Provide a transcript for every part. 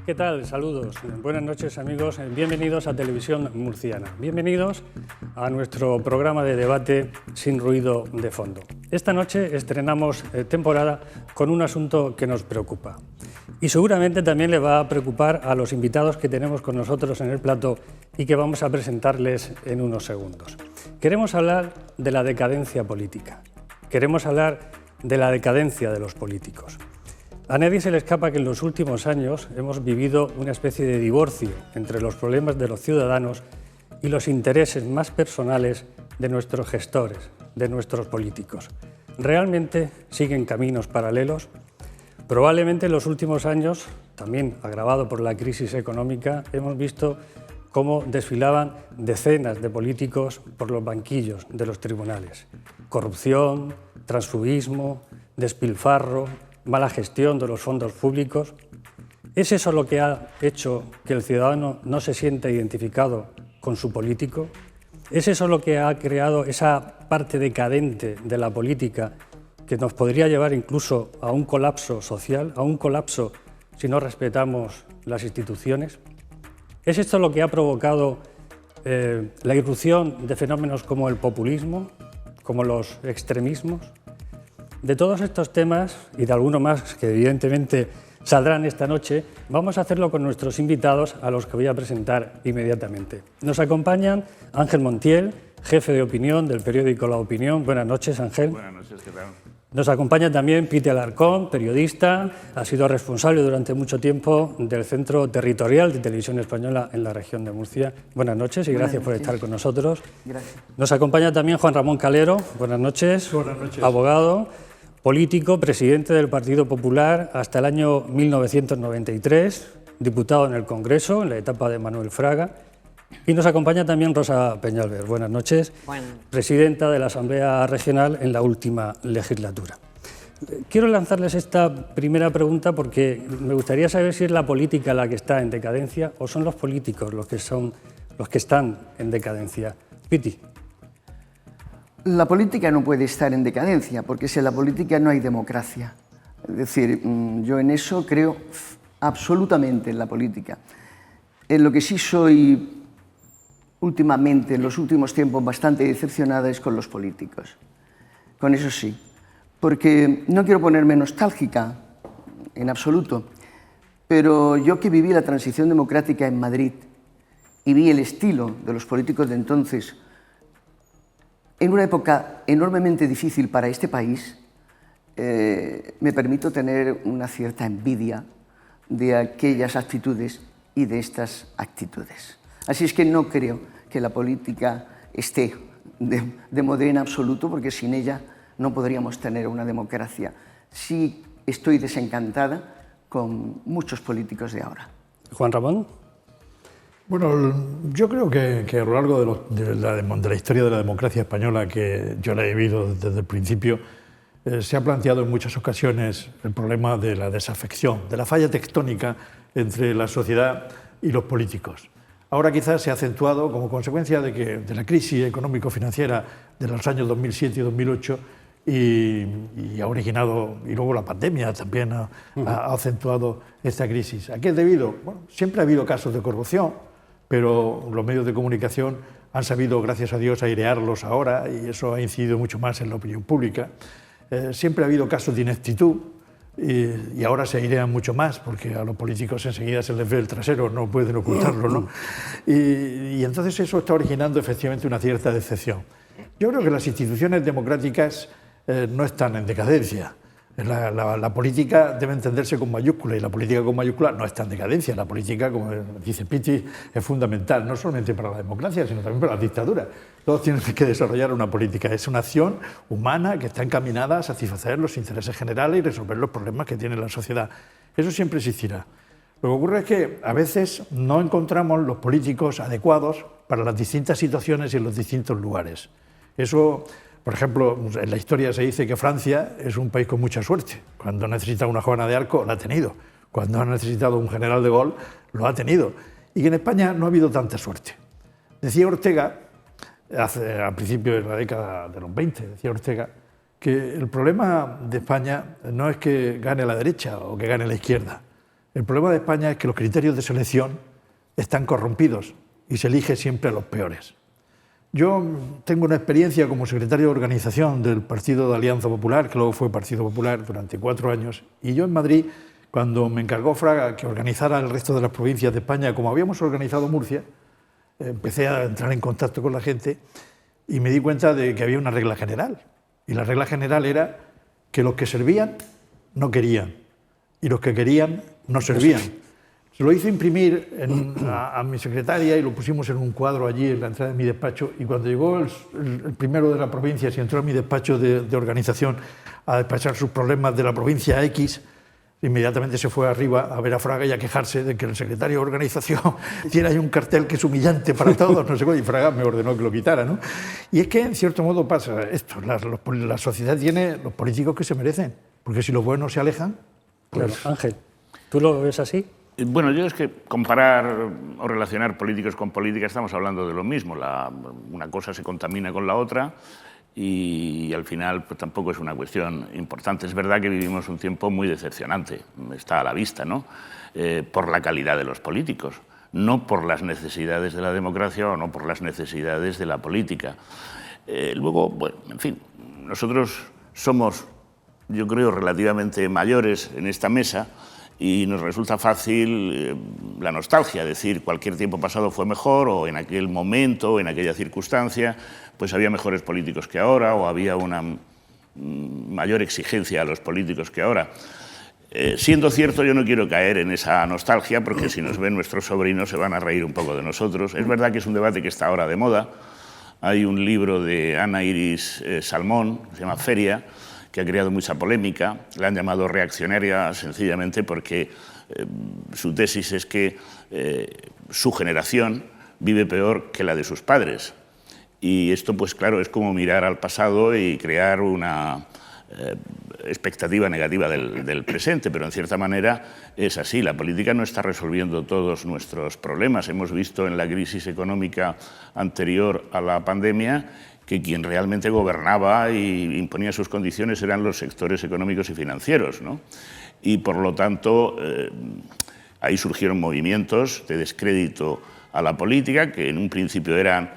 ¿Qué tal? Saludos. Buenas noches, amigos. Bienvenidos a Televisión Murciana. Bienvenidos a nuestro programa de debate sin ruido de fondo. Esta noche estrenamos temporada con un asunto que nos preocupa. Y seguramente también le va a preocupar a los invitados que tenemos con nosotros en el plató y que vamos a presentarles en unos segundos. Queremos hablar de la decadencia política. Queremos hablar de la decadencia de los políticos. A nadie se le escapa que en los últimos años hemos vivido una especie de divorcio entre los problemas de los ciudadanos y los intereses más personales de nuestros gestores, de nuestros políticos. ¿Realmente siguen caminos paralelos? Probablemente en los últimos años, también agravado por la crisis económica, hemos visto cómo desfilaban decenas de políticos por los banquillos de los tribunales. Corrupción, transfugismo, despilfarro, mala gestión de los fondos públicos. ¿Es eso lo que ha hecho que el ciudadano no se sienta identificado con su político? ¿Es eso lo que ha creado esa parte decadente de la política que nos podría llevar incluso a un colapso social, a un colapso si no respetamos las instituciones? ¿Es esto lo que ha provocado la irrupción de fenómenos como el populismo, como los extremismos? De todos estos temas y de alguno más que evidentemente saldrán esta noche, vamos a hacerlo con nuestros invitados a los que voy a presentar inmediatamente. Nos acompañan Ángel Montiel, jefe de opinión del periódico La Opinión. Buenas noches, Ángel. Buenas noches, ¿qué tal? Nos acompaña también Piti Alarcón, periodista, ha sido responsable durante mucho tiempo del Centro Territorial de Televisión Española en la región de Murcia. Buenas noches y gracias por estar con nosotros. Gracias. Nos acompaña también Juan Ramón Calero. Buenas noches. Buenas noches. Abogado, político, presidente del Partido Popular hasta el año 1993, diputado en el Congreso en la etapa de Manuel Fraga. Y nos acompaña también Rosa Peñalver. Buenas noches, presidenta de la Asamblea Regional en la última legislatura. Quiero lanzarles esta primera pregunta porque me gustaría saber si es la política la que está en decadencia o son los políticos los que están en decadencia. Piti. La política no puede estar en decadencia porque sin la política no hay democracia. Es decir, yo en eso creo absolutamente en la política. En lo que sí soy últimamente, en los últimos tiempos, bastante decepcionada es con los políticos. Con eso sí. Porque no quiero ponerme nostálgica, en absoluto, pero yo que viví la transición democrática en Madrid y vi el estilo de los políticos de entonces, en una época enormemente difícil para este país, me permito tener una cierta envidia de aquellas actitudes y de estas actitudes. Así es que no creo que la política esté de moda en absoluto, porque sin ella no podríamos tener una democracia. Sí estoy desencantada con muchos políticos de ahora. Juan Ramón. Bueno, yo creo que a lo largo de la historia de la democracia española, que yo la he vivido desde el principio, se ha planteado en muchas ocasiones el problema de la desafección, de la falla tectónica entre la sociedad y los políticos. Ahora quizás se ha acentuado como consecuencia de la crisis económico-financiera de los años 2007 y 2008 y ha originado, y luego la pandemia también ha acentuado esta crisis. ¿A qué es debido? Bueno, siempre ha habido casos de corrupción, pero los medios de comunicación han sabido, gracias a Dios, airearlos ahora y eso ha incidido mucho más en la opinión pública. Siempre ha habido casos de ineptitud y ahora se airean mucho más porque a los políticos enseguida se les ve el trasero, no pueden ocultarlo, ¿no? Y entonces eso está originando efectivamente una cierta decepción. Yo creo que las instituciones democráticas no están en decadencia. La política debe entenderse con mayúscula y la política con mayúscula no está en decadencia. La política, como dice Piti, es fundamental, no solamente para la democracia, sino también para las dictaduras. Todos tienen que desarrollar una política. Es una acción humana que está encaminada a satisfacer los intereses generales y resolver los problemas que tiene la sociedad. Eso siempre existirá. Lo que ocurre es que a veces no encontramos los políticos adecuados para las distintas situaciones y en los distintos lugares. Eso, por ejemplo, en la historia se dice que Francia es un país con mucha suerte. Cuando necesita una Juana de Arco, la ha tenido. Cuando ha necesitado un general de Gaulle, lo ha tenido. Y que en España no ha habido tanta suerte. Decía Ortega, al principio de la década de los 20, decía Ortega, que el problema de España no es que gane la derecha o que gane la izquierda. El problema de España es que los criterios de selección están corrompidos y se elige siempre a los peores. Yo tengo una experiencia como secretario de organización del Partido de Alianza Popular, que luego fue Partido Popular durante 4 años, y yo en Madrid, cuando me encargó Fraga que organizara el resto de las provincias de España, como habíamos organizado Murcia, empecé a entrar en contacto con la gente y me di cuenta de que había una regla general. Y la regla general era que los que servían no querían y los que querían no servían. Se lo hice imprimir a mi secretaria y lo pusimos en un cuadro allí en la entrada de mi despacho, y cuando llegó el primero de la provincia y entró a mi despacho de organización a despachar sus problemas de la provincia X, inmediatamente se fue arriba a ver a Fraga y a quejarse de que el secretario de organización tiene ahí un cartel que es humillante para todos, no sé cuál, y Fraga me ordenó que lo quitara, ¿no? Y es que en cierto modo pasa esto, la sociedad tiene los políticos que se merecen, porque si los buenos se alejan... Pues... Claro, Ángel, ¿tú lo ves así? Bueno, yo es que comparar o relacionar políticos con política estamos hablando de lo mismo. Una cosa se contamina con la otra y al final pues, tampoco es una cuestión importante. Es verdad que vivimos un tiempo muy decepcionante, está a la vista, ¿no? Por la calidad de los políticos, no por las necesidades de la democracia o no por las necesidades de la política. Luego, bueno, en fin, nosotros somos, yo creo, relativamente mayores en esta mesa, y nos resulta fácil la nostalgia, decir cualquier tiempo pasado fue mejor, o en aquel momento, o en aquella circunstancia, pues había mejores políticos que ahora, o había una mayor exigencia a los políticos que ahora. Siendo cierto, yo no quiero caer en esa nostalgia, porque si nos ven nuestros sobrinos se van a reír un poco de nosotros. Es verdad que es un debate que está ahora de moda. Hay un libro de Ana Iris Salmón, que se llama Feria, que ha creado mucha polémica. La han llamado reaccionaria sencillamente porque su tesis es que su generación vive peor que la de sus padres. Y esto, pues claro, es como mirar al pasado y crear una expectativa negativa del presente, pero en cierta manera es así. La política no está resolviendo todos nuestros problemas. Hemos visto en la crisis económica anterior a la pandemia que quien realmente gobernaba y imponía sus condiciones eran los sectores económicos y financieros, ¿no? Y por lo tanto, ahí surgieron movimientos de descrédito a la política que en un principio eran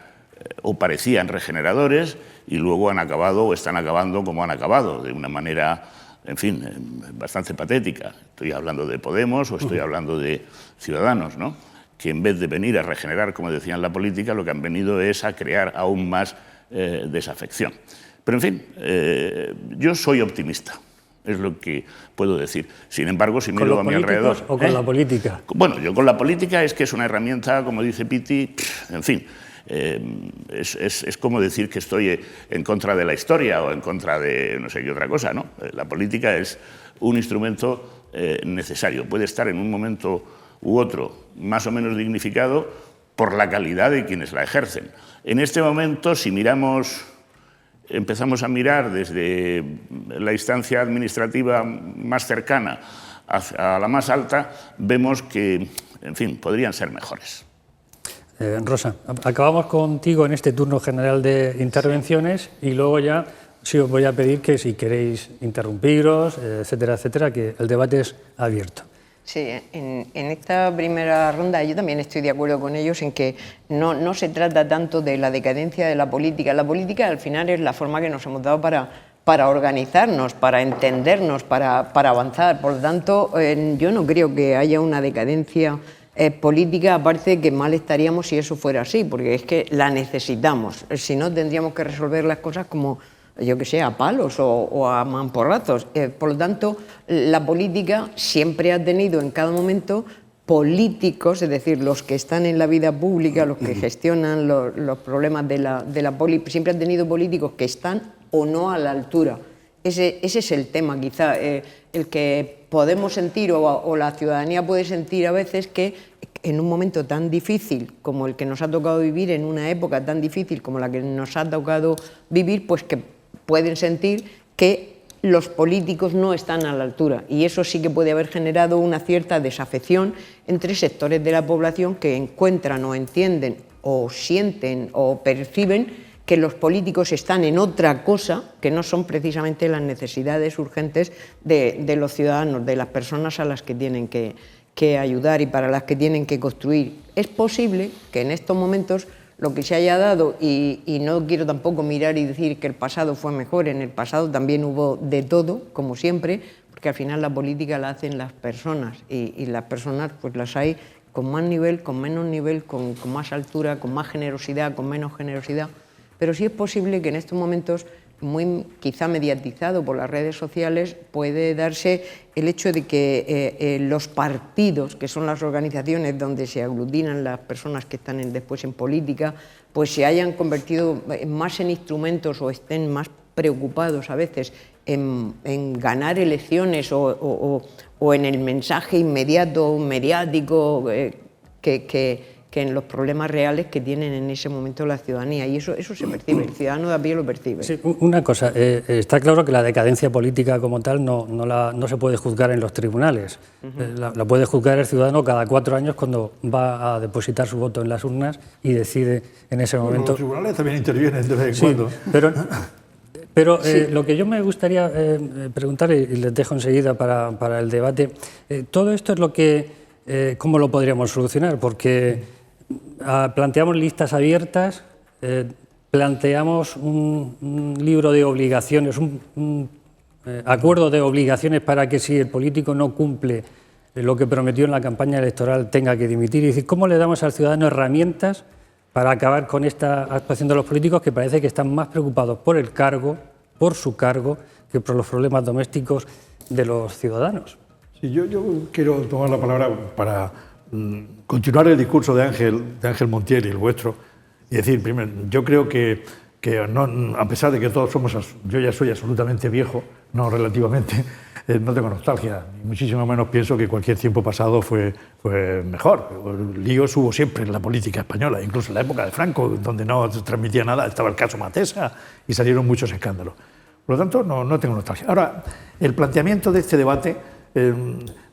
o parecían regeneradores y luego han acabado o están acabando como han acabado, de una manera, en fin, bastante patética. Estoy hablando de Podemos o estoy hablando de Ciudadanos, ¿no? Que en vez de venir a regenerar, como decían la política, lo que han venido es a crear aún más desafección. Pero, en fin, yo soy optimista, es lo que puedo decir. Sin embargo, si miro a mi alrededor... ¿O con la política? Bueno, yo con la política es que es una herramienta, como dice Pitti, en fin, es como decir que estoy en contra de la historia o en contra de no sé qué otra cosa, ¿no? La política es un instrumento necesario. Puede estar en un momento u otro más o menos dignificado por la calidad de quienes la ejercen. En este momento, si empezamos a mirar desde la instancia administrativa más cercana a la más alta, vemos que, en fin, podrían ser mejores. Rosa, acabamos contigo en este turno general de intervenciones y luego ya sí os voy a pedir que si queréis interrumpiros, etcétera, etcétera, que el debate es abierto. Sí, en esta primera ronda yo también estoy de acuerdo con ellos en que no se trata tanto de la decadencia de la política. La política al final es la forma que nos hemos dado para organizarnos, para entendernos, para avanzar. Por lo tanto, yo no creo que haya una decadencia política, aparte de que mal estaríamos si eso fuera así, porque es que la necesitamos. Si no, tendríamos que resolver las cosas como, yo que sé, a palos o a mamporrazos. Por lo tanto, la política siempre ha tenido en cada momento políticos, es decir, los que están en la vida pública, los que gestionan los problemas de la política, siempre han tenido políticos que están o no a la altura. Ese es el tema, quizá, el que podemos sentir o la ciudadanía puede sentir a veces que en un momento tan difícil como el que nos ha tocado vivir, en una época tan difícil como la que nos ha tocado vivir, pues que pueden sentir que los políticos no están a la altura, y eso sí que puede haber generado una cierta desafección entre sectores de la población que encuentran o entienden o sienten o perciben que los políticos están en otra cosa que no son precisamente las necesidades urgentes de los ciudadanos, de las personas a las que tienen que que ayudar y para las que tienen que construir. Es posible que en estos momentos lo que se haya dado, y no quiero tampoco mirar y decir que el pasado fue mejor, en el pasado también hubo de todo, como siempre, porque al final la política la hacen las personas y las personas pues las hay con más nivel, con menos nivel, con más altura, con más generosidad, con menos generosidad, pero sí es posible que en estos momentos, muy quizá mediatizado por las redes sociales, puede darse el hecho de que los partidos, que son las organizaciones donde se aglutinan las personas que están después en política, pues se hayan convertido más en instrumentos o estén más preocupados a veces en ganar elecciones o en el mensaje inmediato, mediático, que en los problemas reales que tienen en ese momento la ciudadanía. Y eso se percibe, el ciudadano de a pie lo percibe. Sí, una cosa, está claro que la decadencia política como tal no se puede juzgar en los tribunales. La puede juzgar el ciudadano cada 4 años cuando va a depositar su voto en las urnas y decide en ese momento... Los tribunales también intervienen de vez en cuando. Pero lo que yo me gustaría preguntar, y les dejo enseguida para el debate, todo esto es lo que... ¿cómo lo podríamos solucionar? Porque planteamos listas abiertas, planteamos un libro de obligaciones, un acuerdo de obligaciones para que si el político no cumple lo que prometió en la campaña electoral tenga que dimitir. Y decir, ¿cómo le damos al ciudadano herramientas para acabar con esta actuación de los políticos que parece que están más preocupados por el cargo, por su cargo, que por los problemas domésticos de los ciudadanos? Sí, yo quiero tomar la palabra para continuar el discurso de Ángel Montiel y el vuestro y decir, primero, yo creo que no, a pesar de que todos somos, yo ya soy absolutamente viejo, no relativamente, no tengo nostalgia, ni muchísimo menos pienso que cualquier tiempo pasado fue mejor. Líos hubo siempre en la política española, incluso en la época de Franco, donde no se transmitía nada, estaba el caso Matesa y salieron muchos escándalos. Por lo tanto, no tengo nostalgia. Ahora, el planteamiento de este debate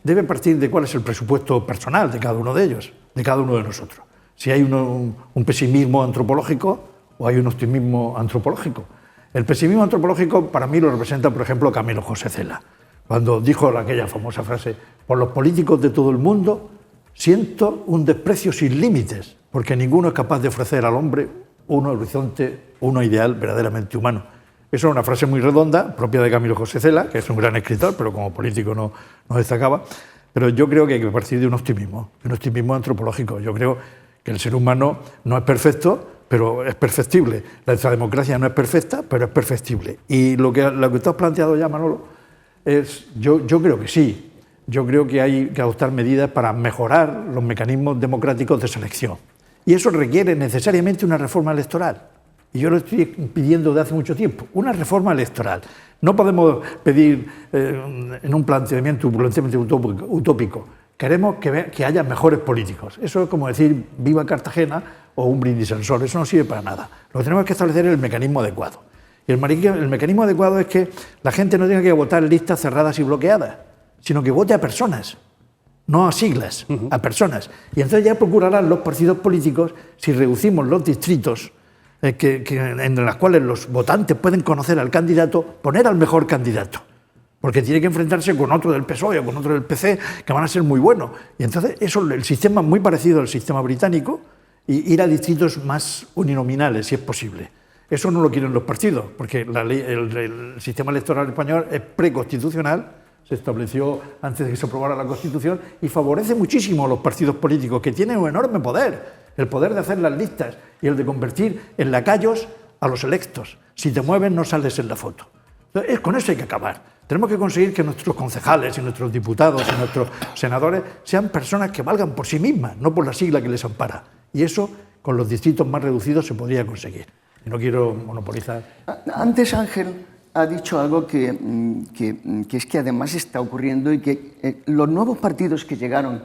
debe partir de cuál es el presupuesto personal de cada uno de ellos, de cada uno de nosotros. Si hay un pesimismo antropológico o hay un optimismo antropológico. El pesimismo antropológico para mí lo representa, por ejemplo, Camilo José Cela, cuando dijo aquella famosa frase: por los políticos de todo el mundo siento un desprecio sin límites, porque ninguno es capaz de ofrecer al hombre un horizonte, un ideal verdaderamente humano. Eso es una frase muy redonda, propia de Camilo José Cela, que es un gran escritor, pero como político no destacaba. Pero yo creo que hay que partir de un optimismo antropológico. Yo creo que el ser humano no es perfecto, pero es perfectible. Nuestra democracia no es perfecta, pero es perfectible. Y lo que tú has planteado ya, Manolo, yo creo que sí. Yo creo que hay que adoptar medidas para mejorar los mecanismos democráticos de selección. Y eso requiere necesariamente una reforma electoral. Y yo lo estoy pidiendo desde hace mucho tiempo, una reforma electoral. No podemos pedir en un planteamiento utópico. Queremos que haya mejores políticos. Eso es como decir viva Cartagena o un brindis al sol. Eso no sirve para nada. Lo que tenemos que establecer es el mecanismo adecuado. Y el mecanismo adecuado es que la gente no tenga que votar en listas cerradas y bloqueadas, sino que vote a personas, no a siglas, a personas. Y entonces ya procurarán los partidos políticos, si reducimos los distritos, en las cuales los votantes pueden conocer al candidato, poner al mejor candidato, porque tiene que enfrentarse con otro del PSOE o con otro del PC que van a ser muy buenos. Y entonces el sistema es muy parecido al sistema británico, y ir a distritos más uninominales, si es posible. Eso no lo quieren los partidos, porque el sistema electoral español es preconstitucional, se estableció antes de que se aprobara la Constitución, y favorece muchísimo a los partidos políticos, que tienen un enorme poder, el poder de hacer las listas y el de convertir en lacayos a los electos. Si te mueves no sales en la foto. Entonces, con eso hay que acabar. Tenemos que conseguir que nuestros concejales y nuestros diputados y nuestros senadores sean personas que valgan por sí mismas, no por la sigla que les ampara. Y eso, con los distritos más reducidos, se podría conseguir. Y no quiero monopolizar. Antes Ángel ha dicho algo que es que además está ocurriendo, y que los nuevos partidos que llegaron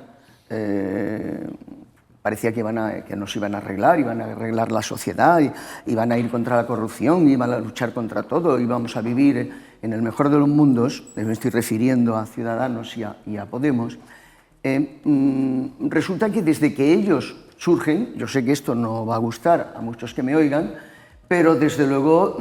parecía que nos iban a arreglar la sociedad, iban a ir contra la corrupción, iban a luchar contra todo, íbamos a vivir en el mejor de los mundos. Me estoy refiriendo a Ciudadanos y a Podemos. Resulta que desde que ellos surgen, yo sé que esto no va a gustar a muchos que me oigan, pero desde luego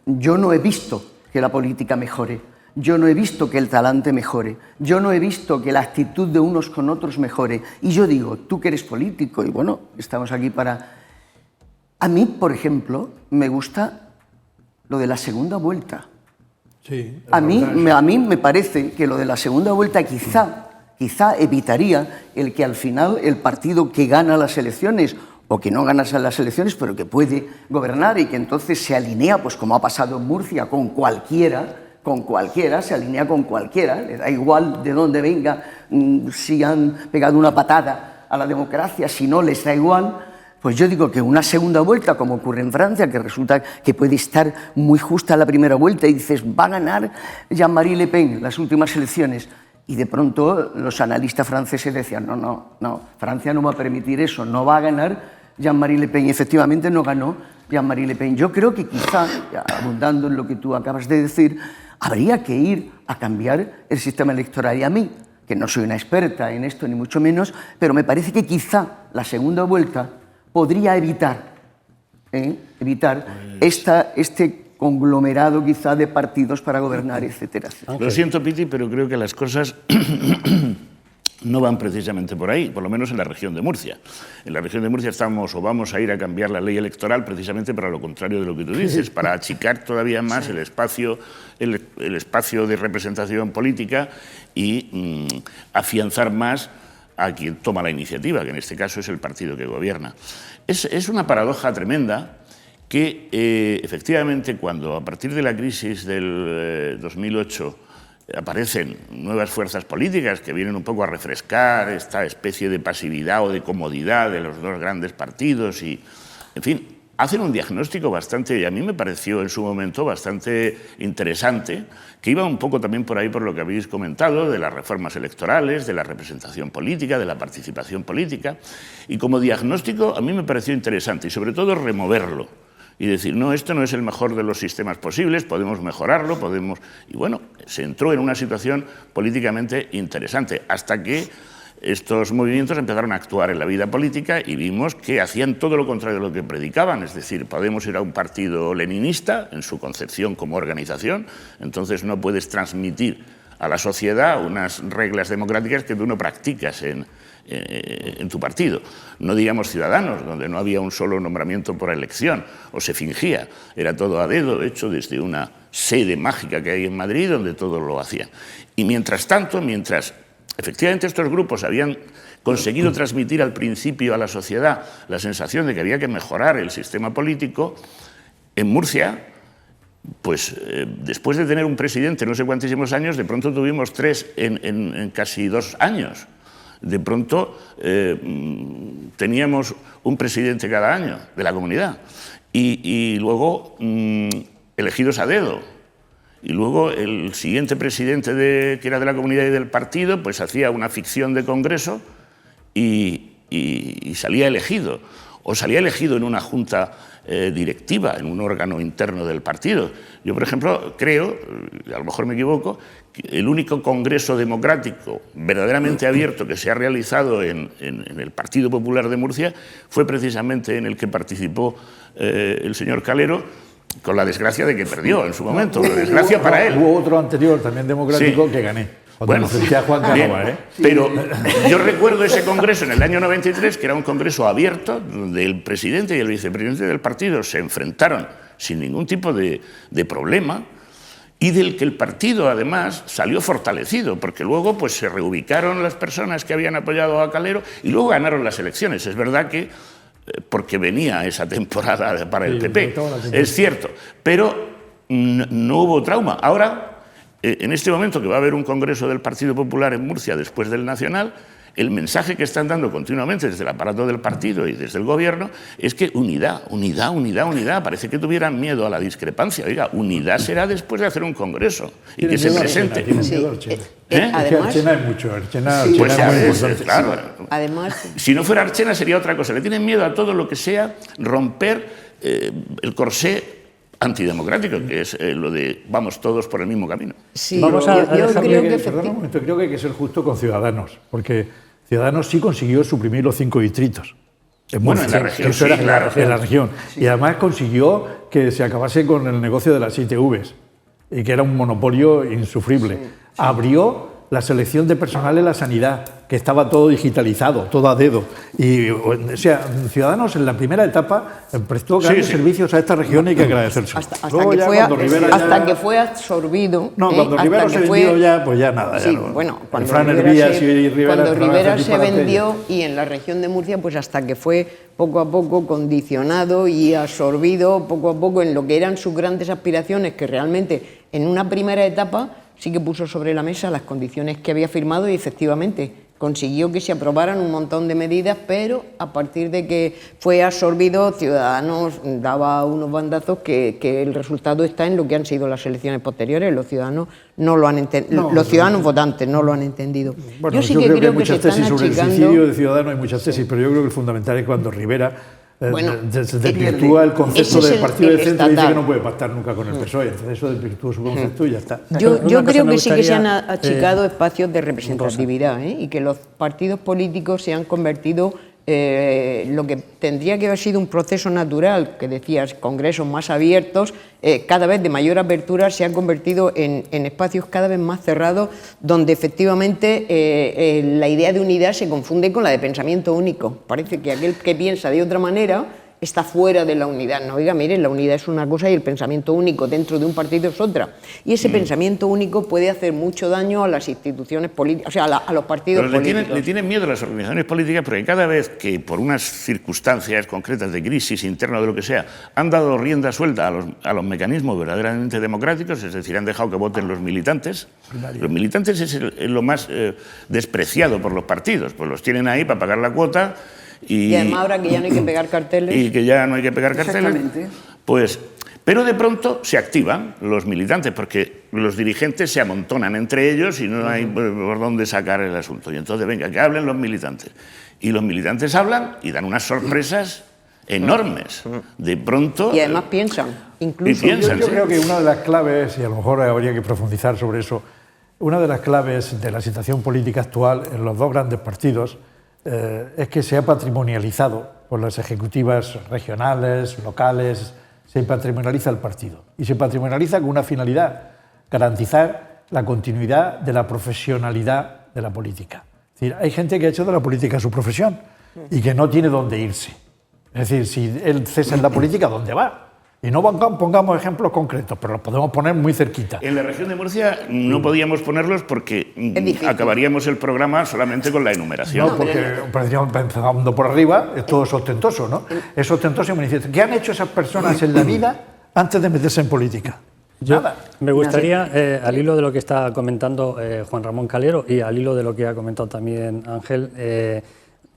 yo no he visto que la política mejore. yo no he visto que el talante mejore, yo no he visto que la actitud de unos con otros mejore. Y yo digo, tú que eres político, y bueno, estamos aquí para... A mí, por ejemplo, me gusta lo de la segunda vuelta. Sí, A mí me parece que lo de la segunda vuelta quizá evitaría el que al final el partido que gana las elecciones o que no gana las elecciones, pero que puede gobernar y que entonces se alinea, pues como ha pasado en Murcia, con cualquiera, se alinea con cualquiera, le da igual de dónde venga, si han pegado una patada a la democracia, si no les da igual. Pues yo digo que una segunda vuelta, como ocurre en Francia, que resulta que puede estar muy justa la primera vuelta y dices, va a ganar Jean-Marie Le Pen las últimas elecciones. Y de pronto los analistas franceses decían, no, Francia no va a permitir eso, no va a ganar Jean-Marie Le Pen. Y efectivamente no ganó Jean-Marie Le Pen. Yo creo que quizá, abundando en lo que tú acabas de decir, habría que ir a cambiar el sistema electoral. Y a mí, que no soy una experta en esto ni mucho menos, pero me parece que quizá la segunda vuelta podría evitar este conglomerado quizá de partidos para gobernar, etcétera, etcétera. Lo siento, Piti, pero creo que las cosas no van precisamente por ahí, por lo menos en la región de Murcia. En la región de Murcia vamos a ir a cambiar la ley electoral precisamente para lo contrario de lo que tú dices, para achicar todavía más el espacio de representación política y afianzar más a quien toma la iniciativa, que en este caso es el partido que gobierna. Es una paradoja tremenda que efectivamente cuando a partir de la crisis del 2008 aparecen nuevas fuerzas políticas que vienen un poco a refrescar esta especie de pasividad o de comodidad de los dos grandes partidos y, en fin, hacen un diagnóstico bastante, y a mí me pareció en su momento bastante interesante, que iba un poco también por ahí por lo que habéis comentado, de las reformas electorales, de la representación política, de la participación política, y como diagnóstico a mí me pareció interesante y sobre todo removerlo y decir, no, esto no es el mejor de los sistemas posibles, podemos mejorarlo, Y bueno, se entró en una situación políticamente interesante, hasta que estos movimientos empezaron a actuar en la vida política y vimos que hacían todo lo contrario de lo que predicaban, es decir, podemos ir a un partido leninista en su concepción como organización, entonces no puedes transmitir a la sociedad unas reglas democráticas que tú no practicas en tu partido. No digamos Ciudadanos, donde no había un solo nombramiento por elección, o se fingía, era todo a dedo, hecho desde una sede mágica que hay en Madrid, donde todo lo hacían. Y mientras tanto, efectivamente estos grupos habían conseguido transmitir al principio a la sociedad la sensación de que había que mejorar el sistema político, en Murcia, pues después de tener un presidente no sé cuántísimos años, de pronto tuvimos 3 en casi 2 años. De pronto teníamos un presidente cada año de la comunidad y luego elegidos a dedo. Y luego el siguiente presidente que era de la comunidad y del partido, pues hacía una ficción de congreso y salía elegido. O salía elegido en una junta directiva, en un órgano interno del partido. Yo, por ejemplo, creo, a lo mejor me equivoco, que el único congreso democrático verdaderamente abierto que se ha realizado en el Partido Popular de Murcia fue precisamente en el que participó el señor Calero, con la desgracia de que perdió en su momento, la desgracia para él. Hubo otro anterior también democrático, sí, que gané. Bueno, a Juan Canova, pero yo recuerdo ese congreso en el año 93, que era un congreso abierto, donde el presidente y el vicepresidente del partido se enfrentaron sin ningún tipo de problema y del que el partido además salió fortalecido, porque luego pues, se reubicaron las personas que habían apoyado a Calero y luego ganaron las elecciones. Es verdad que porque venía esa temporada para el PP, es cierto, pero no hubo trauma. Ahora, en este momento que va a haber un congreso del Partido Popular en Murcia después del Nacional, el mensaje que están dando continuamente desde el aparato del partido y desde el gobierno es que unidad, unidad, unidad, unidad. Parece que tuvieran miedo a la discrepancia. Oiga, unidad será después de hacer un congreso y que se presente. Además, Archena es mucho. Archena pues es muy importante. Claro. Además, si no fuera Archena sería otra cosa. Le tienen miedo a todo lo que sea romper el corsé antidemocrático, que es lo de vamos todos por el mismo camino. Sí, yo creo que perdón un momento, creo que hay que ser justo con Ciudadanos, porque Ciudadanos sí consiguió suprimir los 5 distritos. Bueno, en la región, eso era en la región. Sí. Y además consiguió que se acabase con el negocio de las ITVs. y que era un monopolio insufrible. Abrió la selección de personal en la sanidad, que estaba todo digitalizado, todo a dedo. Y, o sea, Ciudadanos en la primera etapa prestó grandes servicios a esta región y hay que agradecérselo. Hasta que fue absorbido. No, cuando Rivera se vendió ya, pues ya nada. Sí, ya no. bueno, cuando Fran Hervías y Rivera, cuando Rivera se vendió y en la región de Murcia, pues hasta que fue poco a poco condicionado y absorbido poco a poco en lo que eran sus grandes aspiraciones, que realmente en una primera etapa sí que puso sobre la mesa las condiciones que había firmado y efectivamente consiguió que se aprobaran un montón de medidas, pero a partir de que fue absorbido, Ciudadanos daba unos bandazos que el resultado está en lo que han sido las elecciones posteriores. Los ciudadanos no lo han entendido, los ciudadanos votantes no lo han entendido. Bueno, yo sí que creo que muchas tesis sobre el suicidio de Ciudadanos, hay muchas tesis, pero yo creo que el fundamental es cuando Rivera desvirtúa el concepto del partido de centro y dice que no puede pactar nunca con el PSOE. Entonces eso desvirtúa su concepto y ya está. Yo creo que sí que se han achicado espacios de representatividad y que los partidos políticos se han convertido lo que tendría que haber sido un proceso natural, que decías, congresos más abiertos, cada vez de mayor apertura, se han convertido en espacios cada vez más cerrados, donde efectivamente la idea de unidad se confunde con la de pensamiento único. Parece que aquel que piensa de otra manera está fuera de la unidad. No, oiga, miren, la unidad es una cosa y el pensamiento único dentro de un partido es otra. Y ese pensamiento único puede hacer mucho daño a las instituciones políticas, o sea, a los partidos políticos. Le tienen miedo a las organizaciones políticas porque cada vez que por unas circunstancias concretas de crisis interna o de lo que sea han dado rienda suelta a los mecanismos verdaderamente democráticos, es decir, han dejado que voten los militantes. Los militantes es lo más despreciado por los partidos, pues los tienen ahí para pagar la cuota. Y además ahora que ya no hay que pegar carteles. Y que ya no hay que pegar carteles. Pues, pero de pronto se activan los militantes porque los dirigentes se amontonan entre ellos y no hay por dónde sacar el asunto. Y entonces, venga, que hablen los militantes. Y los militantes hablan y dan unas sorpresas enormes. De pronto... Y además piensan, incluso. Yo creo que una de las claves, y a lo mejor habría que profundizar sobre eso, una de las claves de la situación política actual en los dos grandes partidos es que se ha patrimonializado por las ejecutivas regionales, locales, se patrimonializa el partido. Y se patrimonializa con una finalidad, garantizar la continuidad de la profesionalidad de la política. Es decir, hay gente que ha hecho de la política su profesión y que no tiene dónde irse. Es decir, si él cesa en la política, ¿dónde va? Y no pongamos ejemplos concretos, pero los podemos poner muy cerquita. En la región de Murcia no podíamos ponerlos porque acabaríamos el programa solamente con la enumeración. No, porque empezando por arriba, todo es ostentoso, ¿no? Es ostentoso y manifiesto. ¿Qué han hecho esas personas en la vida antes de meterse en política? Nada. Me gustaría, al hilo de lo que está comentando Juan Ramón Calero y al hilo de lo que ha comentado también Ángel,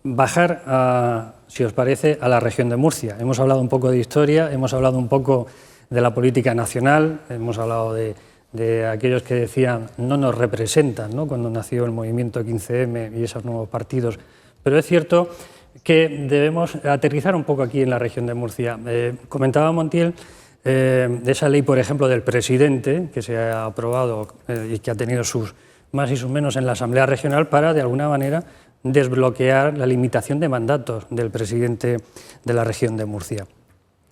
bajar, si os parece, a la región de Murcia. Hemos hablado un poco de historia, hemos hablado un poco de la política nacional, hemos hablado de aquellos que decían no nos representan, ¿no?, cuando nació el movimiento 15M y esos nuevos partidos. Pero es cierto que debemos aterrizar un poco aquí en la región de Murcia. Comentaba Montiel de esa ley, por ejemplo, del presidente, que se ha aprobado y que ha tenido sus más y sus menos en la Asamblea Regional para, de alguna manera, desbloquear la limitación de mandatos del presidente de la región de Murcia.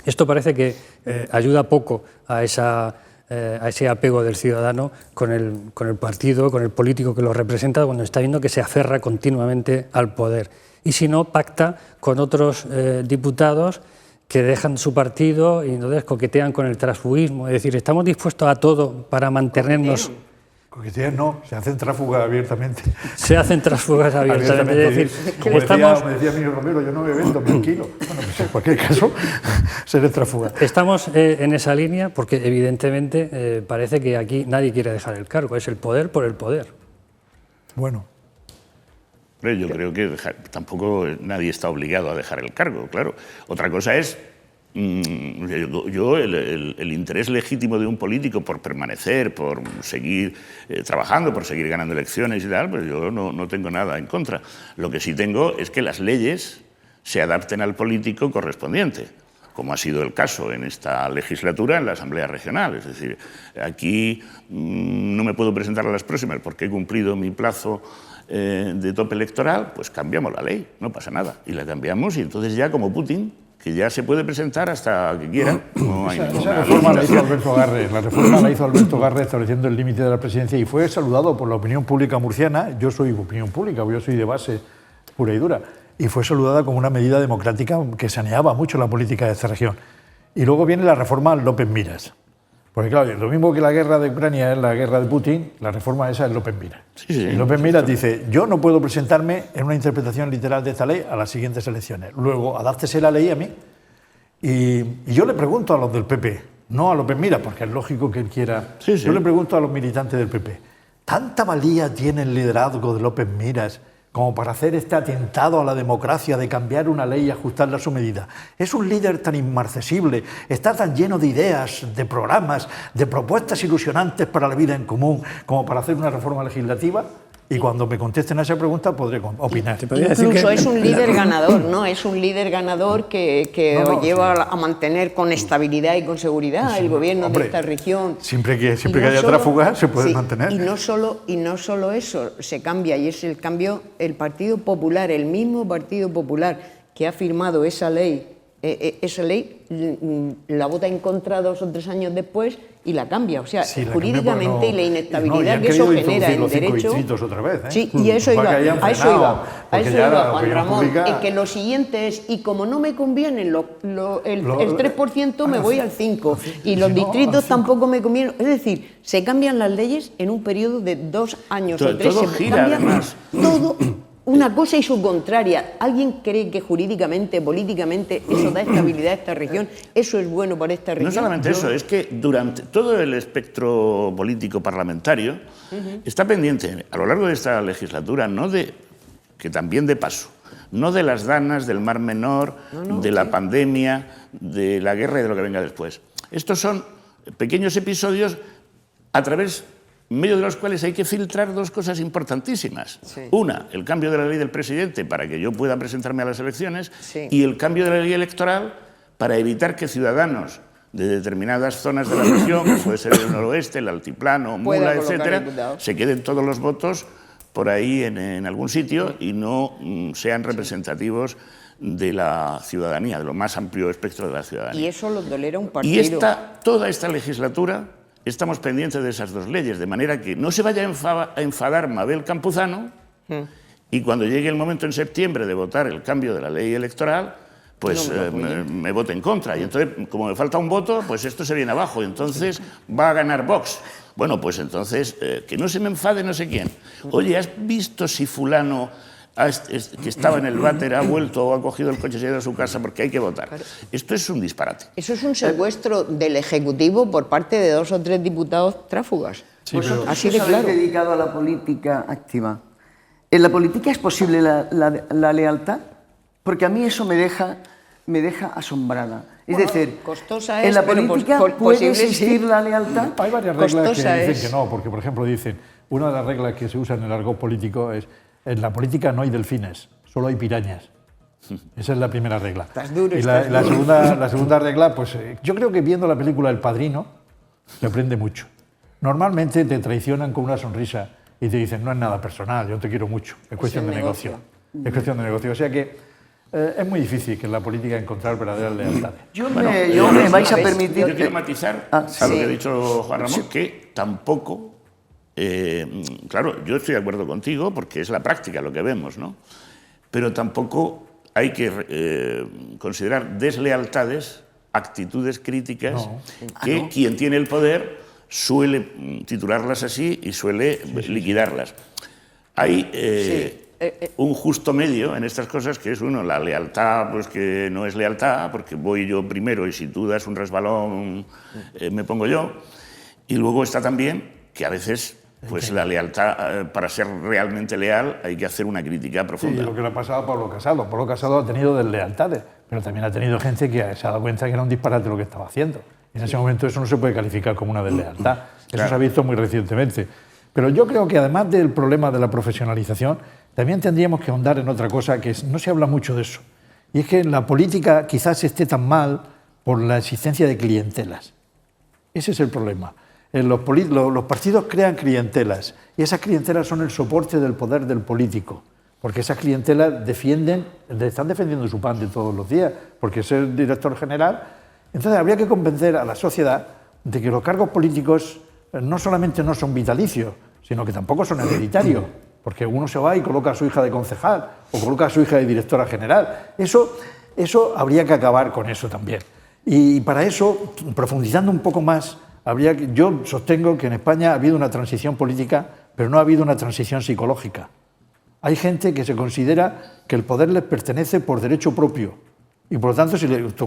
Esto parece que ayuda poco a ese apego del ciudadano con el partido, con el político que lo representa, cuando está viendo que se aferra continuamente al poder. Y si no, pacta con otros diputados que dejan su partido y entonces coquetean con el transfugismo. Es decir, estamos dispuestos a todo para mantenernos... Coquetean no, se hacen tráfugas abiertamente. Se hacen tráfugas abiertamente. Es decir, como decía Miguel Romero, yo no me vendo, tranquilo. Bueno, pues en cualquier caso, seré tráfuga. Estamos en esa línea porque evidentemente parece que aquí nadie quiere dejar el cargo, es el poder por el poder. Bueno. Yo creo que tampoco nadie está obligado a dejar el cargo, claro. Otra cosa es el interés legítimo de un político por permanecer, por seguir trabajando, por seguir ganando elecciones y tal, pues yo no tengo nada en contra. Lo que sí tengo es que las leyes se adapten al político correspondiente, como ha sido el caso en esta legislatura en la Asamblea Regional. Es decir, aquí no me puedo presentar a las próximas porque he cumplido mi plazo de tope electoral, pues cambiamos la ley, no pasa nada. Y la cambiamos y entonces ya como Putin que ya se puede presentar hasta que quiera. No hay Esa ninguna reforma la hizo limitación. Alberto Garre. La reforma la hizo Alberto Garre estableciendo el límite de la presidencia y fue saludado por la opinión pública murciana. Yo soy opinión pública, yo soy de base pura y dura. Y fue saludada como una medida democrática que saneaba mucho la política de esta región. Y luego viene la reforma López Miras. Porque claro, lo mismo que la guerra de Ucrania es la guerra de Putin, la reforma esa es López Miras. Sí, sí, y López Miras dice, yo no puedo presentarme en una interpretación literal de esta ley a las siguientes elecciones. Luego, adáptese la ley a mí. Y yo le pregunto a los del PP, no a López Miras, porque es lógico que él quiera. Sí, sí. Yo le pregunto a los militantes del PP, ¿tanta valía tiene el liderazgo de López Miras como para hacer este atentado a la democracia de cambiar una ley y ajustarla a su medida? Es un líder tan inmarcesible, está tan lleno de ideas, de programas, de propuestas ilusionantes para la vida en común, como para hacer una reforma legislativa. Y cuando me contesten a esa pregunta podré opinar. Incluso es un líder ganador, ¿no? Es un líder ganador que os lleva a mantener con estabilidad y con seguridad el gobierno de esta región. Siempre que haya tráfugas se puede mantener. Y no solo eso, se cambia, y es el cambio, el Partido Popular, el mismo Partido Popular que ha firmado esa ley la vota en contra 2 o 3 años después y la cambia. O sea, Sí, la jurídicamente cambia, pues y la y inestabilidad han que eso querido genera en introducir los 5 derecho. distritos otra vez, ¿eh? Sí, y eso Para que iba, hayan a eso frenado, iba, porque ya la Juan opinión Ramón, pública- que lo siguiente es, y como no me conviene el 3%, me voy al 5%, y los no, distritos al 5%. tampoco me convienen. Es decir, se cambian las leyes en un periodo de 2 años o 3. Todo Se gira, cambia además. todo. Una cosa y su contraria. ¿Alguien cree que jurídicamente, políticamente, eso da estabilidad a esta región? ¿Eso es bueno para esta región? No solamente eso, es que durante todo el espectro político parlamentario está pendiente a lo largo de esta legislatura, que también de paso, no de las danas, del Mar Menor, de la pandemia, de la guerra y de lo que venga después. Estos son pequeños episodios en medio de los cuales hay que filtrar 2 cosas importantísimas. Sí. Una, el cambio de la ley del presidente para que yo pueda presentarme a las elecciones, Sí. y el cambio de la ley electoral para evitar que ciudadanos de determinadas zonas de la región, que puede ser el noroeste, el altiplano, Pueda Mula, colocar etcétera, diputados. se queden todos los votos por ahí en algún sitio y no sean representativos de la ciudadanía, de lo más amplio espectro de la ciudadanía. Y eso lo tolera un partido. Y toda esta legislatura estamos pendientes de esas 2 leyes, de manera que no se vaya a enfadar Mabel Campuzano y cuando llegue el momento en septiembre de votar el cambio de la ley electoral, pues me vote en contra. Y entonces, como me falta un voto, pues esto se viene abajo y entonces va a ganar Vox. Bueno, pues entonces, que no se me enfade no sé quién. Oye, ¿has visto si fulano que estaba en el váter ha vuelto o ha cogido el coche y se ha ido a su casa porque hay que votar? Esto es un disparate. Eso es un secuestro del Ejecutivo por parte de 2 o 3 diputados tráfugas. Sí, Vosotros pero- Así de os habéis claro. dedicado a la política activa. ¿En la política es posible la lealtad? Porque a mí eso me deja asombrada. Es Bueno, decir, costosa ¿en es, la pero política posible puede sí. existir la lealtad? Hay varias reglas que Costosa dicen es. que no, porque por ejemplo dicen, una de las reglas que se usa en el argot político es, en la política no hay delfines, solo hay pirañas. Esa es la primera regla. Estás duro, y estás la duro. la segunda regla, pues yo creo que viendo la película El Padrino, se aprende mucho. Normalmente te traicionan con una sonrisa y te dicen, no es nada personal, yo te quiero mucho, es cuestión el de negocio. negocio. Es cuestión de negocio. O sea que es muy difícil que en la política encontrar verdaderas lealtades. Yo me vais a ¿sabes? permitir... Yo quiero matizar sí. a lo que ha dicho Juan Ramón, que tampoco, claro, yo estoy de acuerdo contigo porque es la práctica lo que vemos, ¿no? Pero tampoco hay que considerar deslealtades, actitudes críticas, que quien tiene el poder suele titularlas así y suele liquidarlas. Hay un justo medio en estas cosas, que es la lealtad, pues que no es lealtad, porque voy yo primero y si tú das un resbalón me pongo yo. Y luego está también que a veces pues la lealtad, para ser realmente leal, hay que hacer una crítica Sí, profunda. lo que le ha pasado a Pablo Casado. Pablo Casado ha tenido deslealtades, pero también ha tenido gente que se ha dado cuenta que era un disparate lo que estaba haciendo. Y en ese momento eso no se puede calificar como una deslealtad. Eso Claro. se ha visto muy recientemente. Pero yo creo que además del problema de la profesionalización, también tendríamos que ahondar en otra cosa que no se habla mucho de eso. Y es que en la política quizás esté tan mal por la existencia de clientelas. Ese es el problema. Los partidos crean clientelas y esas clientelas son el soporte del poder del político. porque esas clientelas están defendiendo su pan de todos los días, porque es el director general. Entonces habría que convencer a la sociedad de que los cargos políticos no solamente no son vitalicios, sino que tampoco son hereditarios, porque uno se va y coloca a su hija de concejal o coloca a su hija de directora general. Eso habría que acabar con eso también. Y para eso, profundizando un poco más, yo sostengo que en España ha habido una transición política, pero no ha habido una transición psicológica. Hay gente que se considera que el poder les pertenece por derecho propio y por lo tanto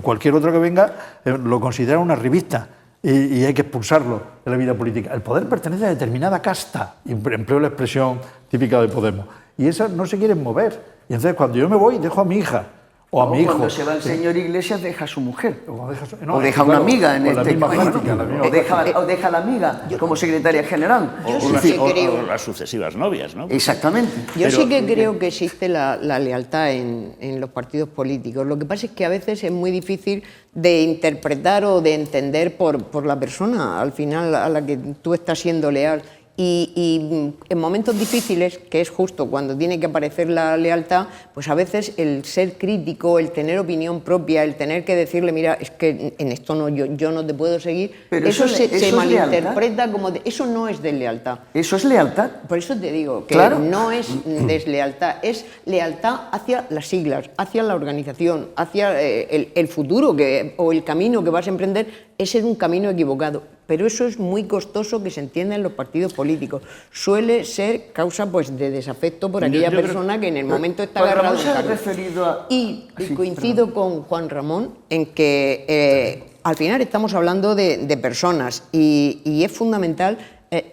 cualquier otro que venga lo considera una revista y hay que expulsarlo de la vida política. El poder pertenece a determinada casta, empleo la expresión típica de Podemos, y esas no se quieren mover. Y entonces cuando yo me voy dejo a mi hija o a mi hijo. Cuando se va el señor Iglesias deja a su mujer. O deja una amiga en este caso. O deja a la amiga como secretaria general. O las sucesivas novias, ¿no? Exactamente. Yo sí que creo que existe la lealtad en los partidos políticos. Lo que pasa es que a veces es muy difícil de interpretar o de entender por la persona al final a la que tú estás siendo leal. Y en momentos difíciles, que es justo cuando tiene que aparecer la lealtad, pues a veces el ser crítico, el tener opinión propia, el tener que decirle, mira, es que en esto no, yo no te puedo seguir, pero eso se malinterpreta lealtad. como... eso no es deslealtad. Eso es lealtad. Por eso te digo que claro. No es deslealtad, es lealtad hacia las siglas, hacia la organización, hacia el futuro o el camino que vas a emprender, es un camino equivocado. Pero eso es muy costoso que se entienda en los partidos políticos. Suele ser causa pues, de desafecto por aquella persona que en el momento está agarrado. Y coincido con Juan Ramón en que al final estamos hablando de personas y es fundamental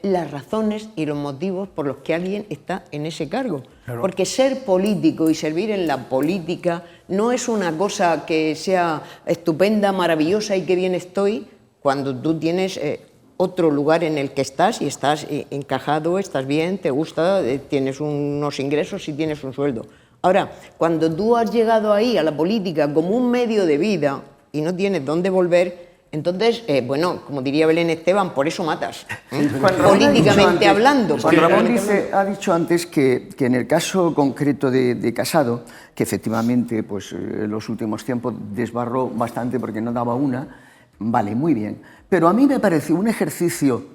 las razones y los motivos por los que alguien está en ese cargo. Claro. Porque ser político y servir en la política no es una cosa que sea estupenda, maravillosa y que bien estoy, cuando tú tienes otro lugar en el que estás y estás encajado, estás bien, te gusta, tienes unos ingresos y tienes un sueldo. Ahora, cuando tú has llegado ahí a la política como un medio de vida y no tienes dónde volver, entonces, bueno, como diría Belén Esteban, por eso matas, políticamente hablando. Juan Ramón ha dicho antes que en el caso concreto de Casado, que efectivamente pues, en los últimos tiempos desbarró bastante porque no daba una. Vale, muy bien. Pero a mí me pareció un ejercicio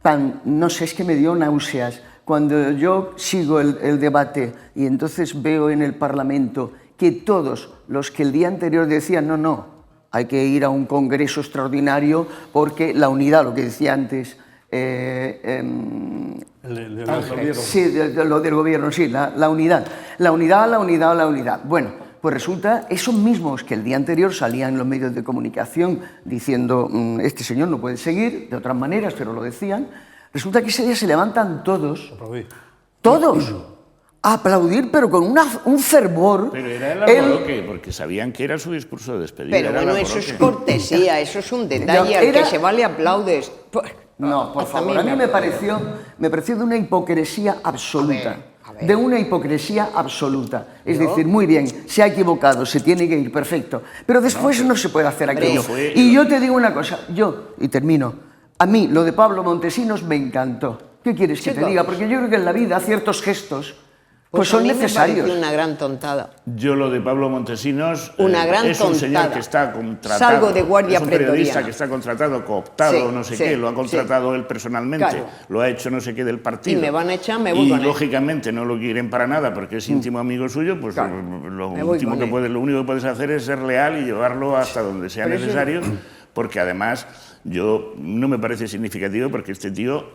tan... No sé, es que me dio náuseas. Cuando yo sigo el debate y entonces veo en el Parlamento que todos los que el día anterior decían no, hay que ir a un congreso extraordinario porque la unidad, lo que decía antes... sí, lo del gobierno, sí, la unidad. La unidad. Bueno... Pues resulta, esos mismos que el día anterior salían en los medios de comunicación diciendo este señor no puede seguir, de otras maneras, pero lo decían, resulta que ese día se levantan todos, a aplaudir, pero con un fervor. Pero era el alboroque, porque sabían que era su discurso de despedida. Pero bueno, eso es cortesía, eso es un detalle al que se vale aplaudes. No, por favor, a mí me pareció de una hipocresía absoluta. De una hipocresía absoluta. Es decir, muy bien, se ha equivocado, se tiene que ir, perfecto. Pero después no se puede hacer aquello. Y yo te digo una cosa, y termino, a mí lo de Pablo Montesinos me encantó. ¿Qué quieres que te diga? Porque yo creo que en la vida ciertos gestos pues son necesarios. Me parece una gran tontada. Yo lo de Pablo Montesinos es un señor que está contratado. Salgo de guardia es un periodista que está contratado, cooptado, no sé qué, lo ha contratado él personalmente, claro. Lo ha hecho no sé qué del partido. Y me van a echar, me voy con él. Y lógicamente no lo quieren para nada porque es íntimo amigo suyo, pues claro. lo único que puedes hacer es ser leal y llevarlo hasta donde sea necesario, porque además... Yo no me parece significativo porque este tío,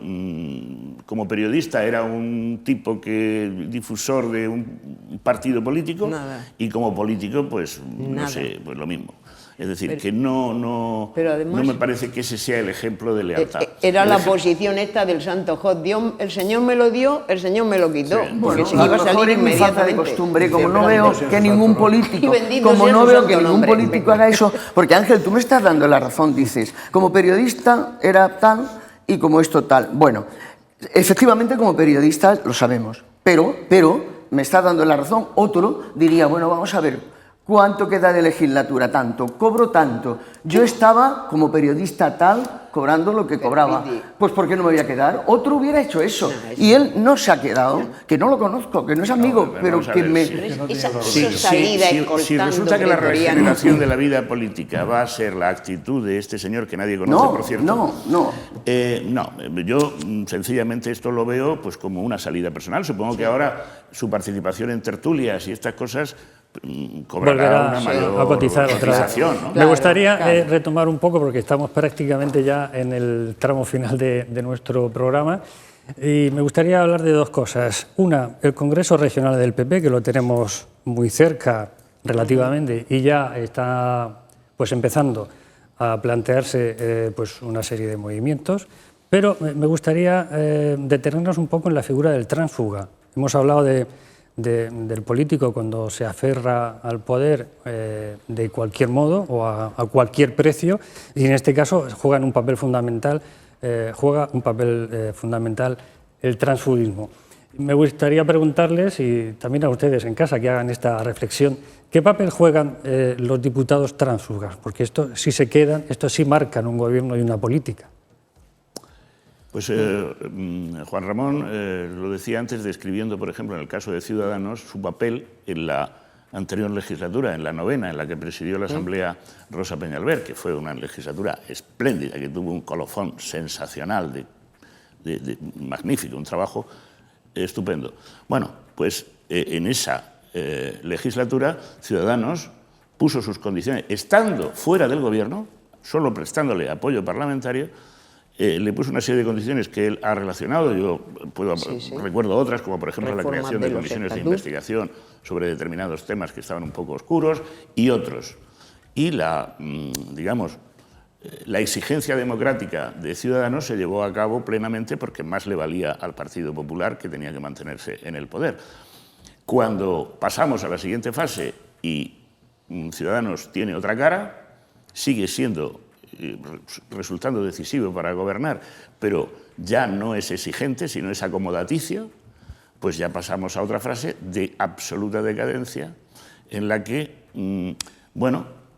como periodista, era un tipo difusor de un partido político y como político, pues no sé, pues lo mismo. Es decir, que no me parece que ese sea el ejemplo de lealtad. Era la posición esta del santo Job. El Señor me lo dio, el Señor me lo quitó. Sí. Porque se iba a salir inmediatamente. De costumbre, como no veo que ningún político, haga eso, porque Ángel, tú me estás dando la razón, dices, como periodista era tal y como esto tal. Bueno, efectivamente como periodista lo sabemos, pero me está dando la razón. Otro diría, bueno, vamos a ver, ¿Cuánto queda de legislatura? Tanto. Cobro tanto. Yo estaba, como periodista tal, cobrando lo que cobraba. Pues ¿por qué no me voy a quedar? Otro hubiera hecho eso. Y él no se ha quedado, que no lo conozco, que no es amigo, pero que me... Si resulta que la regeneración de la vida política va a ser la actitud de este señor que nadie conoce, por cierto... No, yo sencillamente esto lo veo pues como una salida personal. Supongo que ahora su participación en tertulias y estas cosas cobrará una mayor a cotizar otra vez. ¿no? Me gustaría retomar un poco, porque estamos prácticamente ya en el tramo final de nuestro programa, y me gustaría hablar de dos cosas. Una, el Congreso Regional del PP, que lo tenemos muy cerca relativamente y ya está pues empezando a plantearse pues una serie de movimientos, pero me gustaría detenernos un poco en la figura del tránsfuga. Hemos hablado del político cuando se aferra al poder de cualquier modo o a cualquier precio, y en este caso juega un papel fundamental el transfugismo. Me gustaría preguntarles, y también a ustedes en casa que hagan esta reflexión, ¿qué papel juegan los diputados tránsfugas? Porque esto sí se quedan, esto sí marcan un gobierno y una política. Pues Juan Ramón lo decía antes, describiendo, por ejemplo, en el caso de Ciudadanos, su papel en la anterior legislatura, en la 9ª, en la que presidió la Asamblea Rosa Peñalver, que fue una legislatura espléndida, que tuvo un colofón sensacional, magnífico, un trabajo estupendo. Bueno, pues en esa legislatura Ciudadanos puso sus condiciones, estando fuera del gobierno, solo prestándole apoyo parlamentario, le puso una serie de condiciones que él ha relacionado. Yo recuerdo otras, como por ejemplo la creación de comisiones de investigación sobre determinados temas que estaban un poco oscuros y otros. Y la exigencia democrática de Ciudadanos se llevó a cabo plenamente porque más le valía al Partido Popular, que tenía que mantenerse en el poder. Cuando pasamos a la siguiente fase y Ciudadanos tiene otra cara, sigue resultando decisivo para gobernar, pero ya no es exigente, sino es acomodaticio, pues ya pasamos a otra fase de absoluta decadencia, en la que,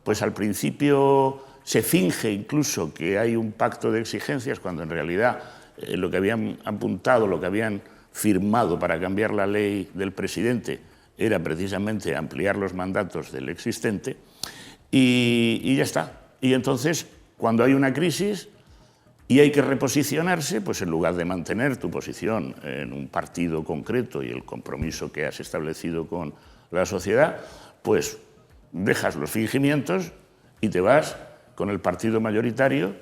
pues al principio se finge incluso que hay un pacto de exigencias, cuando en realidad lo que habían apuntado, lo que habían firmado para cambiar la ley del presidente era precisamente ampliar los mandatos del existente, y ya está. Y entonces, cuando hay una crisis y hay que reposicionarse, pues en lugar de mantener tu posición en un partido concreto y el compromiso que has establecido con la sociedad, pues dejas los fingimientos y te vas con el partido mayoritario.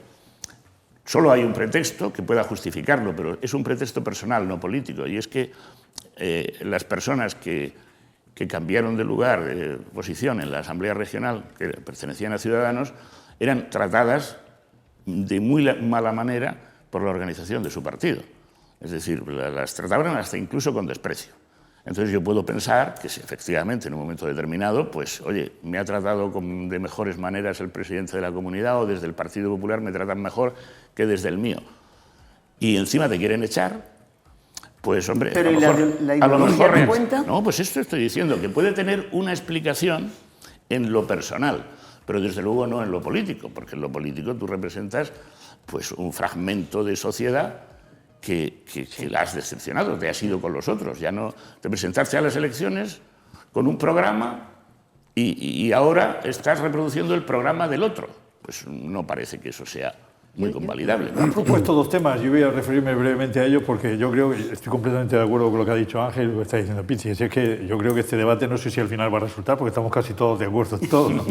Solo hay un pretexto que pueda justificarlo, pero es un pretexto personal, no político, y es que las personas que cambiaron de lugar, de posición en la Asamblea Regional, que pertenecían a Ciudadanos, eran tratadas de muy mala manera por la organización de su partido. Es decir, las trataban hasta incluso con desprecio. Entonces yo puedo pensar que si efectivamente en un momento determinado, pues oye, me ha tratado de mejores maneras el presidente de la comunidad, o desde el Partido Popular me tratan mejor que desde el mío, y encima te quieren echar, pues hombre, pero a lo mejor cuenta. No, pues esto estoy diciendo, que puede tener una explicación en lo personal, pero desde luego no en lo político, porque en lo político tú representas pues un fragmento de sociedad que la has decepcionado, te has ido con los otros. Ya no te presentaste a las elecciones con un programa y ahora estás reproduciendo el programa del otro. Pues no parece que eso sea muy convalidable, ¿no? Han propuesto dos temas, yo voy a referirme brevemente a ellos porque yo creo que estoy completamente de acuerdo con lo que ha dicho Ángel y lo que está diciendo Pizzi. Es que yo creo que este debate no sé si al final va a resultar, porque estamos casi todos de acuerdo en todo, ¿no?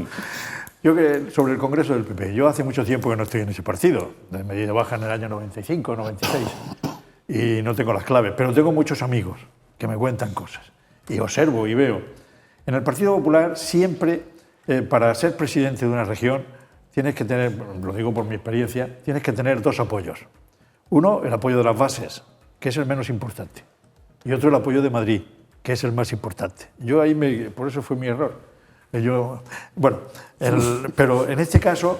Yo que sobre el Congreso del PP, yo hace mucho tiempo que no estoy en ese partido, de medida baja en el año 95, 96, y no tengo las claves, pero tengo muchos amigos que me cuentan cosas, y observo y veo. En el Partido Popular siempre, para ser presidente de una región, tienes que tener, lo digo por mi experiencia, tienes que tener dos apoyos. Uno, el apoyo de las bases, que es el menos importante, y otro, el apoyo de Madrid, que es el más importante. Yo ahí, por eso fue mi error. Pero en este caso,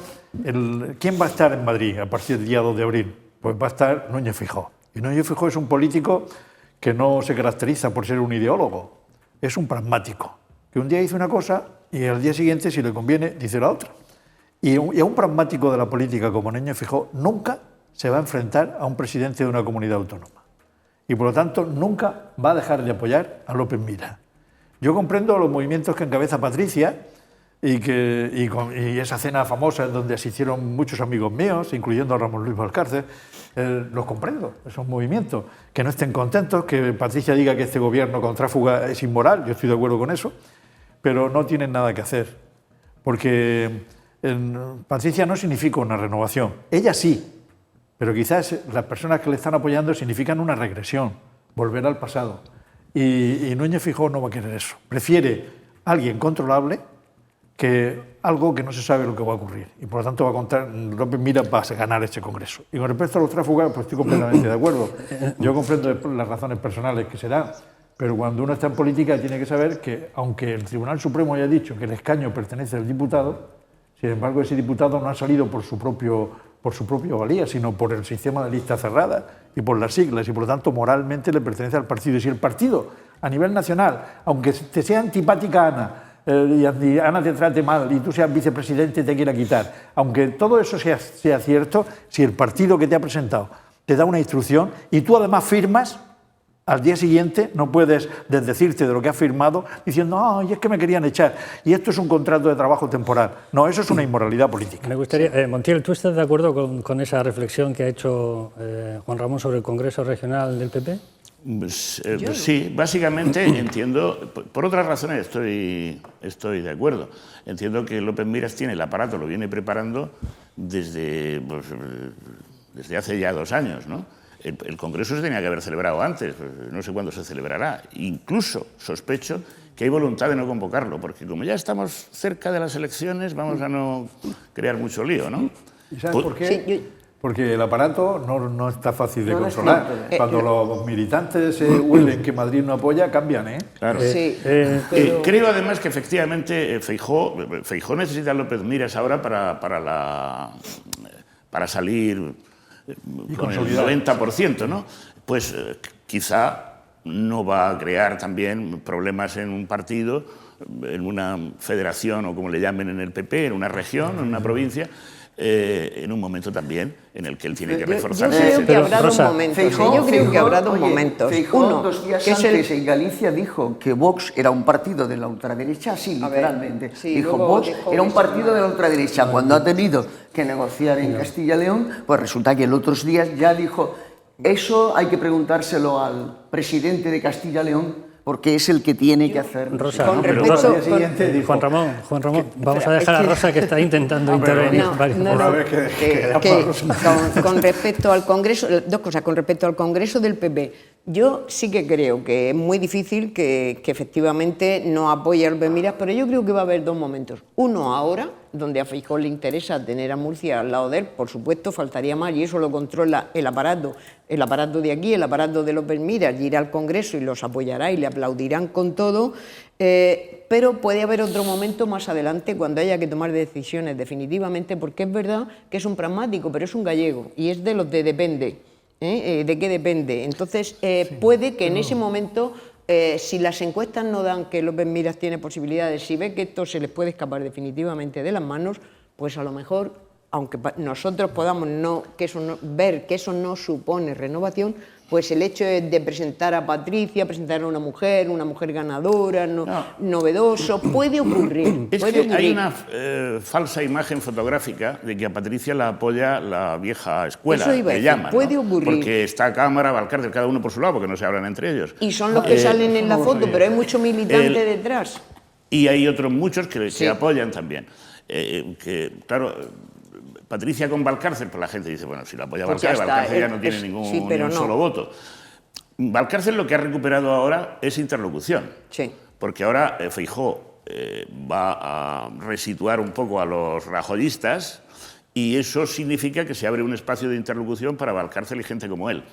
¿quién va a estar en Madrid a partir del día 2 de abril? Pues va a estar Núñez Feijóo. Y Núñez Feijóo es un político que no se caracteriza por ser un ideólogo, es un pragmático. que un día dice una cosa y al día siguiente, si le conviene, dice la otra. Y a un pragmático de la política como Núñez Feijóo nunca se va a enfrentar a un presidente de una comunidad autónoma. Y por lo tanto nunca va a dejar de apoyar a López Miras. Yo comprendo los movimientos que encabeza Patricia y esa cena famosa en donde asistieron muchos amigos míos, incluyendo a Ramón Luis Valcárcel, los comprendo, esos movimientos. Que no estén contentos, que Patricia diga que este gobierno con tráfuga es inmoral, yo estoy de acuerdo con eso, pero no tienen nada que hacer. Porque Patricia no significa una renovación, ella sí, pero quizás las personas que le están apoyando significan una regresión, volver al pasado. Y Núñez Feijóo no va a querer eso. Prefiere alguien controlable que algo que no se sabe lo que va a ocurrir. Y por lo tanto va a contar, López Miras va a ganar este Congreso. Y con respecto a los tráfugos, pues estoy completamente de acuerdo. Yo comprendo las razones personales que se dan, pero cuando uno está en política tiene que saber que, aunque el Tribunal Supremo haya dicho que el escaño pertenece al diputado, sin embargo ese diputado no ha salido por su propia valía, sino por el sistema de lista cerrada y por las siglas, y por lo tanto moralmente le pertenece al partido. Y si el partido, a nivel nacional, aunque te sea antipática Ana, y Ana te trate mal y tú seas vicepresidente y te quiera quitar, aunque todo eso sea cierto, si el partido que te ha presentado te da una instrucción y tú además firmas, al día siguiente no puedes desdecirte de lo que has firmado diciendo, ay, es que me querían echar y esto es un contrato de trabajo temporal. No, eso es una inmoralidad política. Me gustaría, Montiel, ¿tú estás de acuerdo con esa reflexión que ha hecho Juan Ramón sobre el Congreso Regional del PP? Sí, básicamente entiendo, por otras razones estoy de acuerdo. Entiendo que López Miras tiene el aparato, lo viene preparando desde hace ya 2 años, ¿no? El Congreso se tenía que haber celebrado antes, no sé cuándo se celebrará. Incluso sospecho que hay voluntad de no convocarlo, porque como ya estamos cerca de las elecciones, vamos a no crear mucho lío, ¿no? ¿Y sabes por qué? Sí, Porque el aparato no está fácil de controlar. Cuando los militantes huelen que Madrid no apoya, cambian, ¿eh? Claro. Sí, Creo además que efectivamente Feijóo necesita a López Miras ahora para salir con el 90%, ¿no? Pues quizá no va a crear también problemas en un partido, en una federación o como le llamen en el PP, en una región, en una provincia, en un momento también en el que él tiene que reforzarse. Yo creo que habrá dos momentos. Yo creo que habrá dos momentos. Uno, 2 días antes en Galicia dijo que Vox era un partido de la ultraderecha, sí, literalmente. Sí, dijo Vox era un partido de la ultraderecha. Cuando ha tenido que negociar en Castilla y León, pues resulta que el otros días ya dijo, eso hay que preguntárselo al presidente de Castilla y León, porque es el que tiene que hacer. Rosa, con no, pero respecto, al día siguiente dijo, Juan Ramón, vamos a dejar a Rosa que está intentando intervenir. Con respecto al Congreso, 2 cosas. Con respecto al Congreso del PP, yo sí que creo que es muy difícil que efectivamente no apoye a López Miras, pero yo creo que va a haber 2 momentos. Uno ahora, donde a Feijóo le interesa tener a Murcia al lado de él, por supuesto, faltaría más, y eso lo controla el aparato de aquí, el aparato de López Miras, y irá al Congreso y los apoyará y le aplaudirán con todo, pero puede haber otro momento más adelante cuando haya que tomar decisiones definitivamente, porque es verdad que es un pragmático, pero es un gallego, y es de los de depende. ¿De qué depende? Entonces, puede que en ese momento, si las encuestas no dan que López Miras tiene posibilidades, si ve que esto se les puede escapar definitivamente de las manos, pues a lo mejor, aunque nosotros podamos ver que eso no supone renovación, pues el hecho de presentar a Patricia, presentar a una mujer ganadora, novedoso, puede ocurrir. Es que hay una falsa imagen fotográfica de que a Patricia la apoya la vieja escuela, que llaman, puede ¿no? ocurrir. Porque está Cámara, Valcárcel, cada uno por su lado, porque no se hablan entre ellos. Y son los que salen en la foto, pero hay mucho militante detrás. Y hay otros muchos que apoyan también. Claro, Patricia con Valcárcel, pues la gente dice, bueno, si la apoya Valcárcel ya no tiene ni un solo voto. Valcárcel lo que ha recuperado ahora es interlocución. Sí. Porque ahora Feijóo va a resituar un poco a los rajoyistas y eso significa que se abre un espacio de interlocución para Valcárcel y gente como él.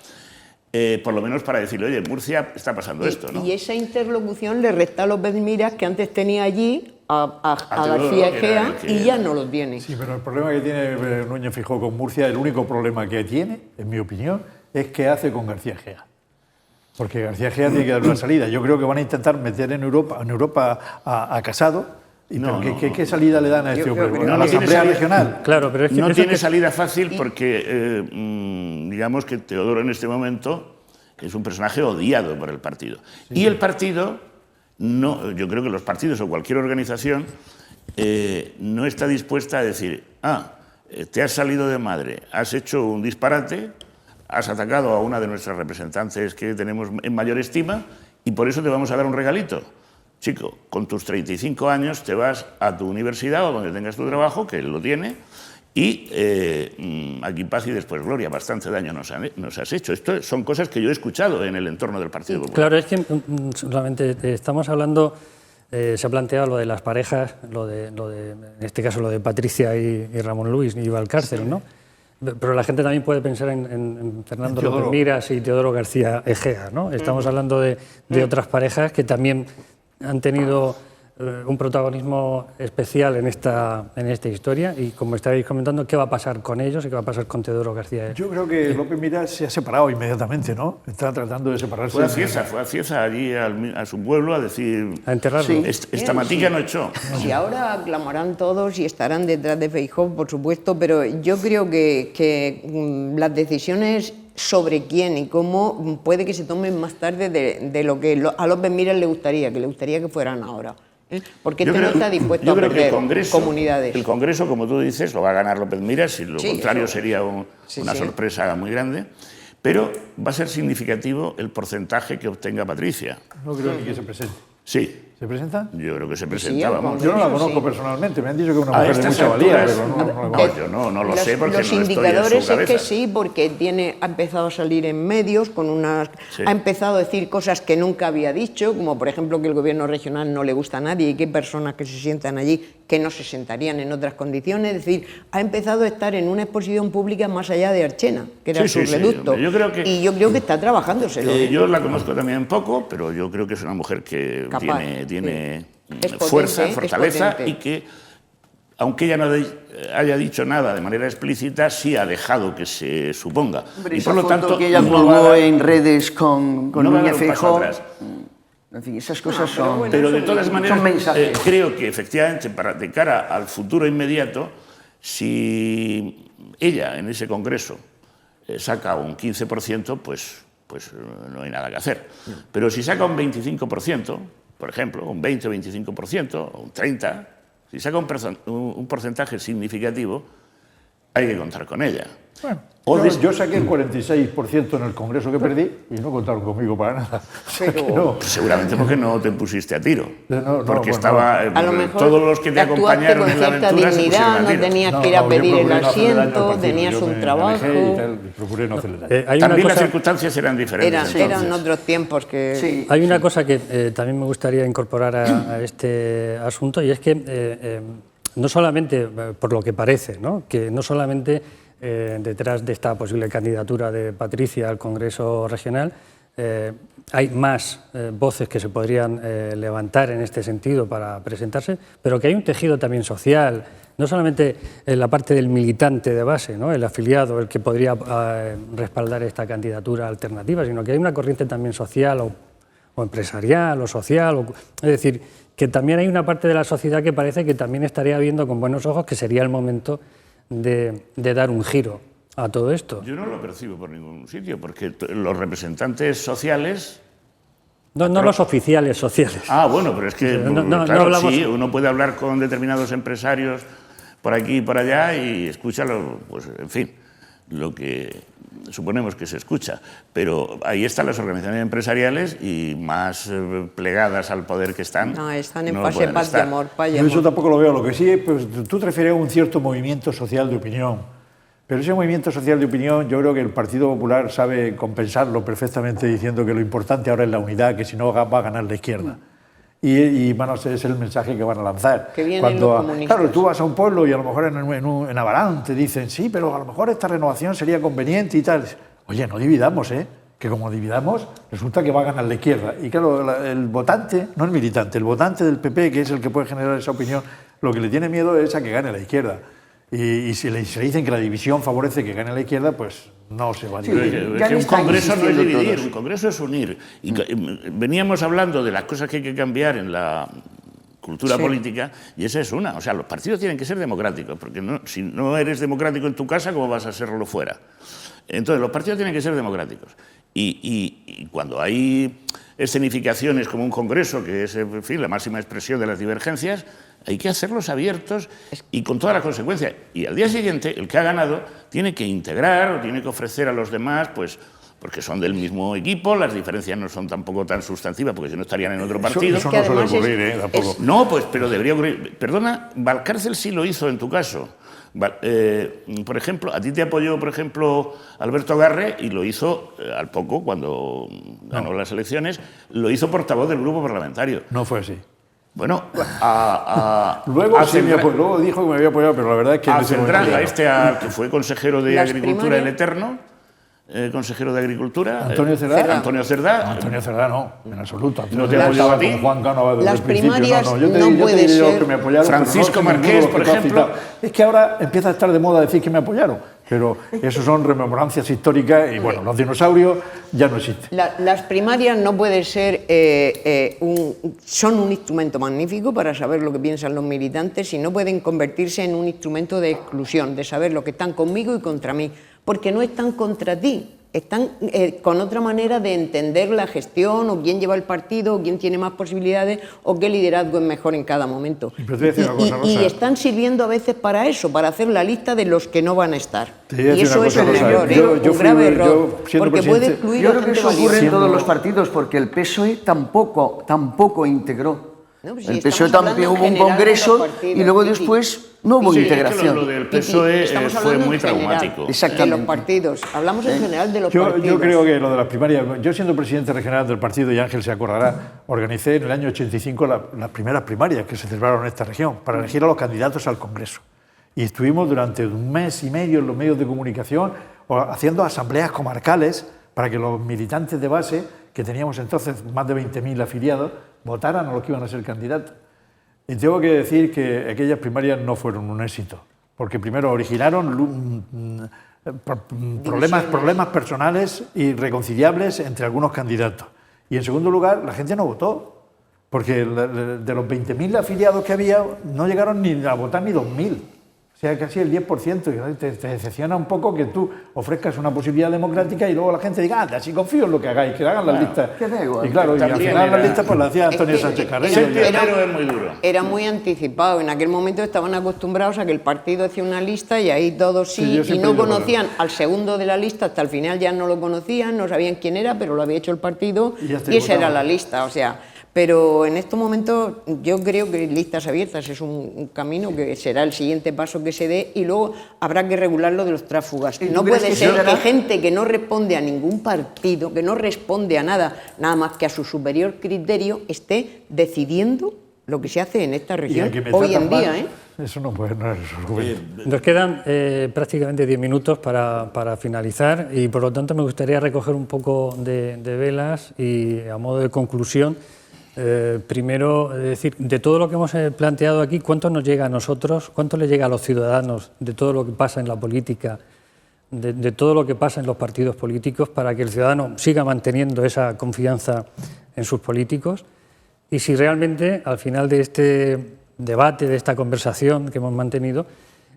Por lo menos para decirle, oye, en Murcia está pasando esto, ¿no? Y esa interlocución le resta a López Miras, que antes tenía allí a García Egea, y ya no lo tiene. Sí, pero el problema que tiene Núñez Feijóo con Murcia, el único problema que tiene, en mi opinión, es qué hace con García Egea. Porque García Egea tiene que dar una salida. Yo creo que van a intentar meter en Europa a Casado. ¿Qué salida le dan a este hombre? No, ¿A la Asamblea Regional? Claro, pero es que no eso tiene salida fácil porque, digamos que Teodoro en este momento es un personaje odiado por el partido. Sí. Y el partido, yo creo que los partidos o cualquier organización no está dispuesta a decir, te has salido de madre, has hecho un disparate, has atacado a una de nuestras representantes que tenemos en mayor estima y por eso te vamos a dar un regalito. Chico, con tus 35 años te vas a tu universidad o donde tengas tu trabajo, que él lo tiene, y aquí paz y después gloria, bastante daño nos has hecho. Esto son cosas que yo he escuchado en el entorno del Partido Popular. Claro, es que solamente estamos hablando, se ha planteado lo de las parejas, en este caso lo de Patricia y Ramón Luis y Valcárcel, ¿no? Pero la gente también puede pensar en Fernando López Miras y Teodoro García Egea, ¿no? Estamos hablando de otras parejas que también han tenido un protagonismo especial en esta historia y, como estáis comentando, ¿qué va a pasar con ellos y qué va a pasar con Teodoro García? Yo creo que López Miras se ha separado inmediatamente, ¿no? Está tratando de separarse. Fue a Cieza allí a su pueblo a decir... A enterrarlo. Sí. Esta matica no echó. Sí, ahora aclamarán todos y estarán detrás de Feijóo, por supuesto, pero yo creo que las decisiones sobre quién y cómo puede que se tomen más tarde de lo que a López Miras le gustaría que fueran ahora. Porque no está dispuesto a perder comunidades. El Congreso, como tú dices, lo va a ganar López Miras, y lo contrario sería una sorpresa muy grande, pero va a ser significativo el porcentaje que obtenga Patricia. No creo ni que se presente. Sí. ¿Se presenta? Yo creo que se presenta, vamos. Yo no la conozco personalmente, me han dicho que es una mujer de mucha valía, pero yo no lo sé porque los no estoy indicadores en su cabeza. Es que sí, porque ha empezado a salir en medios, ha empezado a decir cosas que nunca había dicho, como por ejemplo que el gobierno regional no le gusta a nadie y que hay personas que se sientan allí que no se sentarían en otras condiciones. Es decir, ha empezado a estar en una exposición pública más allá de Archena, que era su reducto. Yo creo que, y yo creo que está trabajándoselo. Yo la conozco también poco, pero yo creo que es una mujer que tiene fuerza, fortaleza y que, aunque ella no haya dicho nada de manera explícita, sí ha dejado que se suponga. Hombre, y por lo tanto que ella colgó en redes con Núñez Feijóo. En fin, esas cosas son... Pero de todas maneras, creo que efectivamente, de cara al futuro inmediato, si ella en ese congreso saca un 15%, pues no hay nada que hacer. Pero si saca un 25%, por ejemplo, un 20 o 25%, o un 30%, si saca un porcentaje significativo, hay que contar con ella. Bueno, yo saqué el 46% en el Congreso que perdí y no contaron conmigo para nada. Pero seguramente porque no te pusiste a tiro. Porque estaba... a lo mejor todos los que te acompañaron en la aventura se pusieron a tiro. No tenías que ir a pedir el asiento, tenías un trabajo... Procuré no hacerle daño. También las circunstancias eran diferentes. Eran otros tiempos que... Sí. Hay una cosa que también me gustaría incorporar a este asunto, y es que no solamente, por lo que parece, ¿no? Que no solamente detrás de esta posible candidatura de Patricia al Congreso Regional hay más voces que se podrían levantar en este sentido para presentarse, pero que hay un tejido también social, no solamente en la parte del militante de base, ¿no? El afiliado, el que podría respaldar esta candidatura alternativa, sino que hay una corriente también social o empresarial o social, es decir, que también hay una parte de la sociedad que parece que también estaría viendo con buenos ojos que sería el momento de dar un giro a todo esto. Yo no lo percibo por ningún sitio, porque los representantes sociales... No los oficiales sociales. Bueno, pero es que, claro, sí, uno puede hablar con determinados empresarios por aquí y por allá y escúchalo, pues, en fin, lo que suponemos que se escucha. Pero ahí están las organizaciones empresariales y más plegadas al poder que están. No, están en fase paz de amor. Yo eso tampoco lo veo. Lo que sí, pues tú te refieres a un cierto movimiento social de opinión. Pero ese movimiento social de opinión, yo creo que el Partido Popular sabe compensarlo perfectamente diciendo que lo importante ahora es la unidad, que si no va a ganar la izquierda. Y bueno, ese es el mensaje que van a lanzar. Que vienen los comunistas. Claro, tú vas a un pueblo y a lo mejor en Abarán te dicen, sí, pero a lo mejor esta renovación sería conveniente y tal. Oye, no dividamos, que como dividamos, resulta que va a ganar la izquierda. Y claro, el votante, no el militante, el votante del PP, que es el que puede generar esa opinión, lo que le tiene miedo es a que gane la izquierda. Y si le dicen que la división favorece que gane la izquierda, pues no se va a dividir. Es que un congreso no es dividir, un congreso es unir. Y veníamos hablando de las cosas que hay que cambiar en la cultura política, y esa es una. O sea, los partidos tienen que ser democráticos, porque si no eres democrático en tu casa, ¿cómo vas a serlo fuera? Entonces, los partidos tienen que ser democráticos. Y cuando hay escenificaciones como un congreso, que es, en fin, la máxima expresión de las divergencias, hay que hacerlos abiertos y con todas las consecuencias. Y al día siguiente, el que ha ganado tiene que integrar o tiene que ofrecer a los demás, pues, porque son del mismo equipo, las diferencias no son tampoco tan sustantivas, porque si no estarían en otro partido. Eso no suele ocurrir, tampoco. No, pues, pero debería ocurrir. Perdona, Valcárcel sí lo hizo en tu caso. Por ejemplo, a ti te apoyó, por ejemplo, Alberto Agarre, y lo hizo al poco, cuando ganó las elecciones, lo hizo portavoz del grupo parlamentario. No fue así. Bueno, luego dijo que me había apoyado, pero la verdad es que... A Central, que fue consejero de Agricultura el Eterno, consejero de Agricultura. Antonio Cerdá. Antonio Cerdá. Antonio Cerdá no, en absoluto. ¿No te apoyaba a ti? Con Juan Cánovas desde Las el principio. primarias Yo te digo que me apoyaron. Francisco pero no Marqués, por ejemplo. Es que ahora empieza a estar de moda decir que me apoyaron, pero eso son rememorancias históricas y bueno, los dinosaurios ya no existen. Las primarias no pueden ser, son un instrumento magnífico para saber lo que piensan los militantes y no pueden convertirse en un instrumento de exclusión, de saber lo que están conmigo y contra mí, porque no están contra ti. Están con otra manera de entender la gestión o quién lleva el partido, o quién tiene más posibilidades o qué liderazgo es mejor en cada momento. Y están sirviendo a veces para eso, para hacer la lista de los que no van a estar. Y eso es un error, un grave error, porque puede excluir yo a creo que gente eso ocurre valiosa. en todos los partidos, porque el PSOE tampoco integró. No, pues el si PSOE estamos también hablando hubo un en general de los congreso partidos, y luego Titi. después no hubo Sí, integración. Es que lo del PSOE Estamos fue hablando muy en general traumático. de los partidos. Hablamos en general de los partidos. Yo creo que lo de las primarias, yo siendo presidente regional del partido, y Ángel se acordará, organicé en el año 85 las primeras primarias que se celebraron en esta región para elegir a los candidatos al Congreso. Y estuvimos durante un mes y medio en los medios de comunicación haciendo asambleas comarcales para que los militantes de base, que teníamos entonces más de 20.000 afiliados, votaran a los que iban a ser candidatos. Y tengo que decir que aquellas primarias no fueron un éxito, porque primero originaron problemas personales irreconciliables entre algunos candidatos. Y en segundo lugar, la gente no votó, porque de los 20.000 afiliados que había, no llegaron ni a votar ni 2.000. O sea, casi el 10%. Y te decepciona un poco que tú ofrezcas una posibilidad democrática y luego la gente diga, anda, si confío en lo que hagáis, que hagan las listas. Que da igual. Y claro, y al final las listas pues las hacía Antonio Sánchez Carreño. Ser pionero es muy duro. Era muy anticipado. En aquel momento estaban acostumbrados a que el partido hacía una lista y ahí todos sí y no conocían al segundo de la lista, hasta el final ya no lo conocían, no sabían quién era, pero lo había hecho el partido y esa era la lista. O sea, pero en estos momentos yo creo que listas abiertas es un camino que será el siguiente paso que se dé y luego habrá que regular lo de los tráfugas. No puede ser que gente que no responde a ningún partido, que no responde a nada más que a su superior criterio, esté decidiendo lo que se hace en esta región hoy en día. Eso no puede ser. Nos quedan prácticamente 10 minutos para finalizar y por lo tanto me gustaría recoger un poco de velas y a modo de conclusión. Primero, decir, de todo lo que hemos planteado aquí, ¿cuánto nos llega a nosotros, cuánto le llega a los ciudadanos de todo lo que pasa en la política, de todo lo que pasa en los partidos políticos para que el ciudadano siga manteniendo esa confianza en sus políticos? Y si realmente, al final de este debate, de esta conversación que hemos mantenido,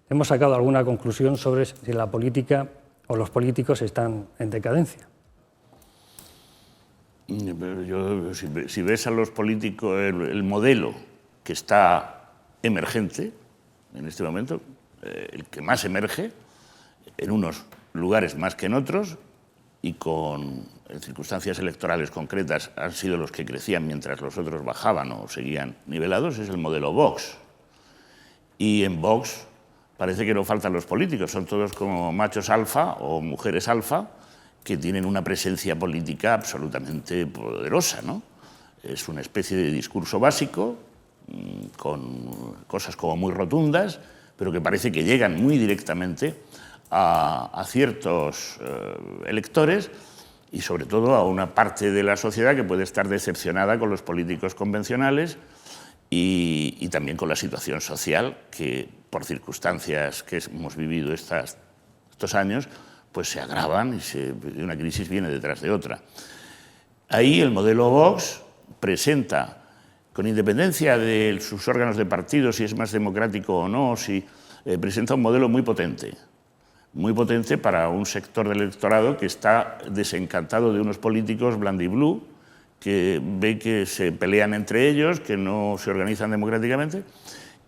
hemos sacado alguna conclusión sobre si la política o los políticos están en decadencia. Si ves a los políticos, el modelo que está emergente en este momento, el que más emerge, en unos lugares más que en otros, y en circunstancias electorales concretas han sido los que crecían mientras los otros bajaban o seguían nivelados, es el modelo Vox. Y en Vox parece que no faltan los políticos, son todos como machos alfa o mujeres alfa, que tienen una presencia política absolutamente poderosa, ¿no? Es una especie de discurso básico, con cosas como muy rotundas, pero que parece que llegan muy directamente a ciertos electores y sobre todo a una parte de la sociedad que puede estar decepcionada con los políticos convencionales y también con la situación social que, por circunstancias que hemos vivido estos años, pues se agravan y una crisis viene detrás de otra. Ahí el modelo Vox presenta, con independencia de sus órganos de partido, si es más democrático o no, presenta un modelo muy potente para un sector del electorado que está desencantado de unos políticos blandiblue, que ve que se pelean entre ellos, que no se organizan democráticamente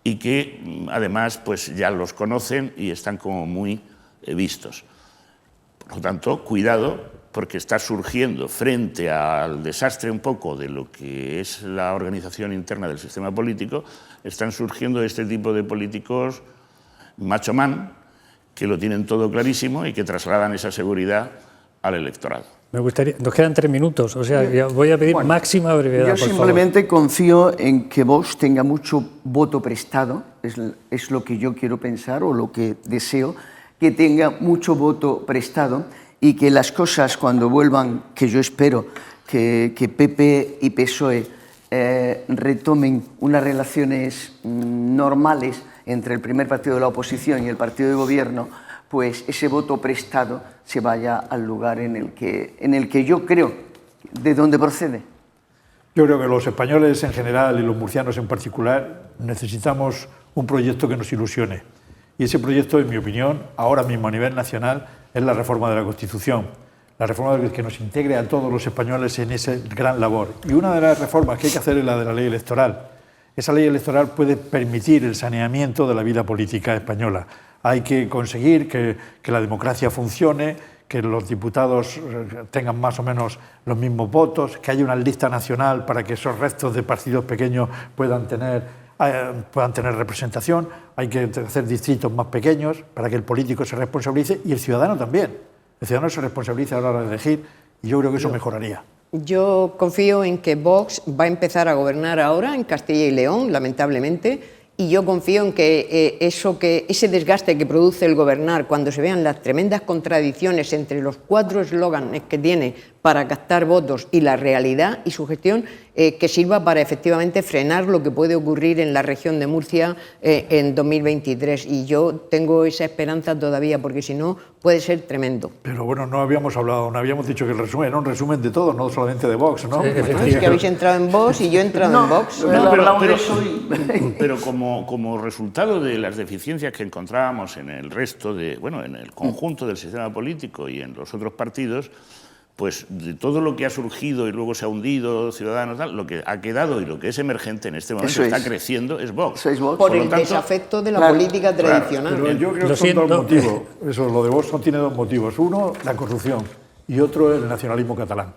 y que además pues ya los conocen y están como muy vistos. Por lo tanto, cuidado, porque está surgiendo frente al desastre un poco de lo que es la organización interna del sistema político, están surgiendo este tipo de políticos macho man, que lo tienen todo clarísimo y que trasladan esa seguridad al electorado. Me gustaría, nos quedan 3 minutos, o sea, voy a pedir máxima brevedad, yo por favor. simplemente confío en que Vox tenga mucho voto prestado, es lo que yo quiero pensar o lo que deseo, que tenga mucho voto prestado y que las cosas cuando vuelvan, que yo espero que PP y PSOE retomen unas relaciones normales entre el primer partido de la oposición y el partido de gobierno, pues ese voto prestado se vaya al lugar en el que yo creo, de donde procede. Yo creo que los españoles en general y los murcianos en particular necesitamos un proyecto que nos ilusione. Y ese proyecto, en mi opinión, ahora mismo a nivel nacional, es la reforma de la Constitución. La reforma que nos integre a todos los españoles en esa gran labor. Y una de las reformas que hay que hacer es la de la ley electoral. Esa ley electoral puede permitir el saneamiento de la vida política española. Hay que conseguir que la democracia funcione, que los diputados tengan más o menos los mismos votos, que haya una lista nacional para que esos restos de partidos pequeños puedan tener representación. Hay que hacer distritos más pequeños para que el político se responsabilice y el ciudadano también. El ciudadano se responsabiliza a la hora de elegir y yo creo que eso mejoraría. Yo confío en que Vox va a empezar a gobernar ahora en Castilla y León, lamentablemente, y yo confío en que ese desgaste que produce el gobernar, cuando se vean las tremendas contradicciones entre los 4 eslóganes que tiene para captar votos y la realidad y su gestión, que sirva para efectivamente frenar lo que puede ocurrir en la región de Murcia en 2023. Y yo tengo esa esperanza todavía, porque si no puede ser tremendo. Pero bueno, no habíamos dicho que el resumen era un resumen de todo, no solamente de Vox, ¿no? Sí, es que habéis entrado en Vox y yo he entrado en Vox. Pero como resultado de las deficiencias que encontrábamos en el resto en el conjunto del sistema político y en los otros partidos, pues de todo lo que ha surgido y luego se ha hundido, Ciudadanos, tal, lo que ha quedado y lo que es emergente en este momento está creciendo es Vox. Por el desafecto de la política tradicional. Pero yo creo que son 2 motivos. Lo de Vox tiene 2 motivos. Uno, la corrupción, y otro, el nacionalismo catalán.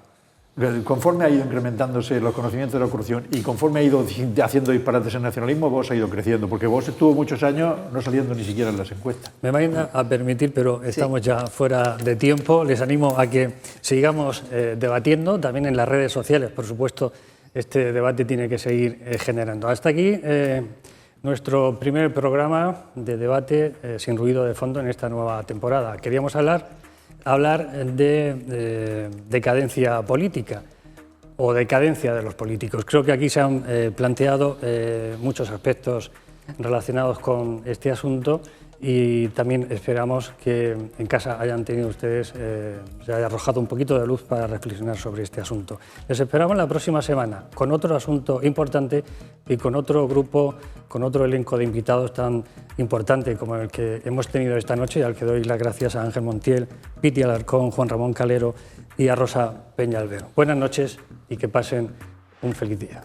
Conforme ha ido incrementándose los conocimientos de la corrupción y conforme ha ido haciendo disparates el nacionalismo, Vox ha ido creciendo, porque Vox estuvo muchos años no saliendo ni siquiera en las encuestas. Me van a permitir, pero estamos ya fuera de tiempo. Les animo a que sigamos debatiendo, también en las redes sociales, por supuesto, este debate tiene que seguir generando. Hasta aquí nuestro primer programa de debate sin ruido de fondo en esta nueva temporada. Queríamos hablar de decadencia política o decadencia de los políticos. Creo que aquí se han planteado muchos aspectos relacionados con este asunto y también esperamos que en casa hayan tenido ustedes, se haya arrojado un poquito de luz para reflexionar sobre este asunto. Les esperamos la próxima semana con otro asunto importante y con otro grupo, con otro elenco de invitados tan importante como el que hemos tenido esta noche y al que doy las gracias a Ángel Montiel, Piti Alarcón, Juan Ramón Calero y a Rosa Peñalver. Buenas noches y que pasen un feliz día.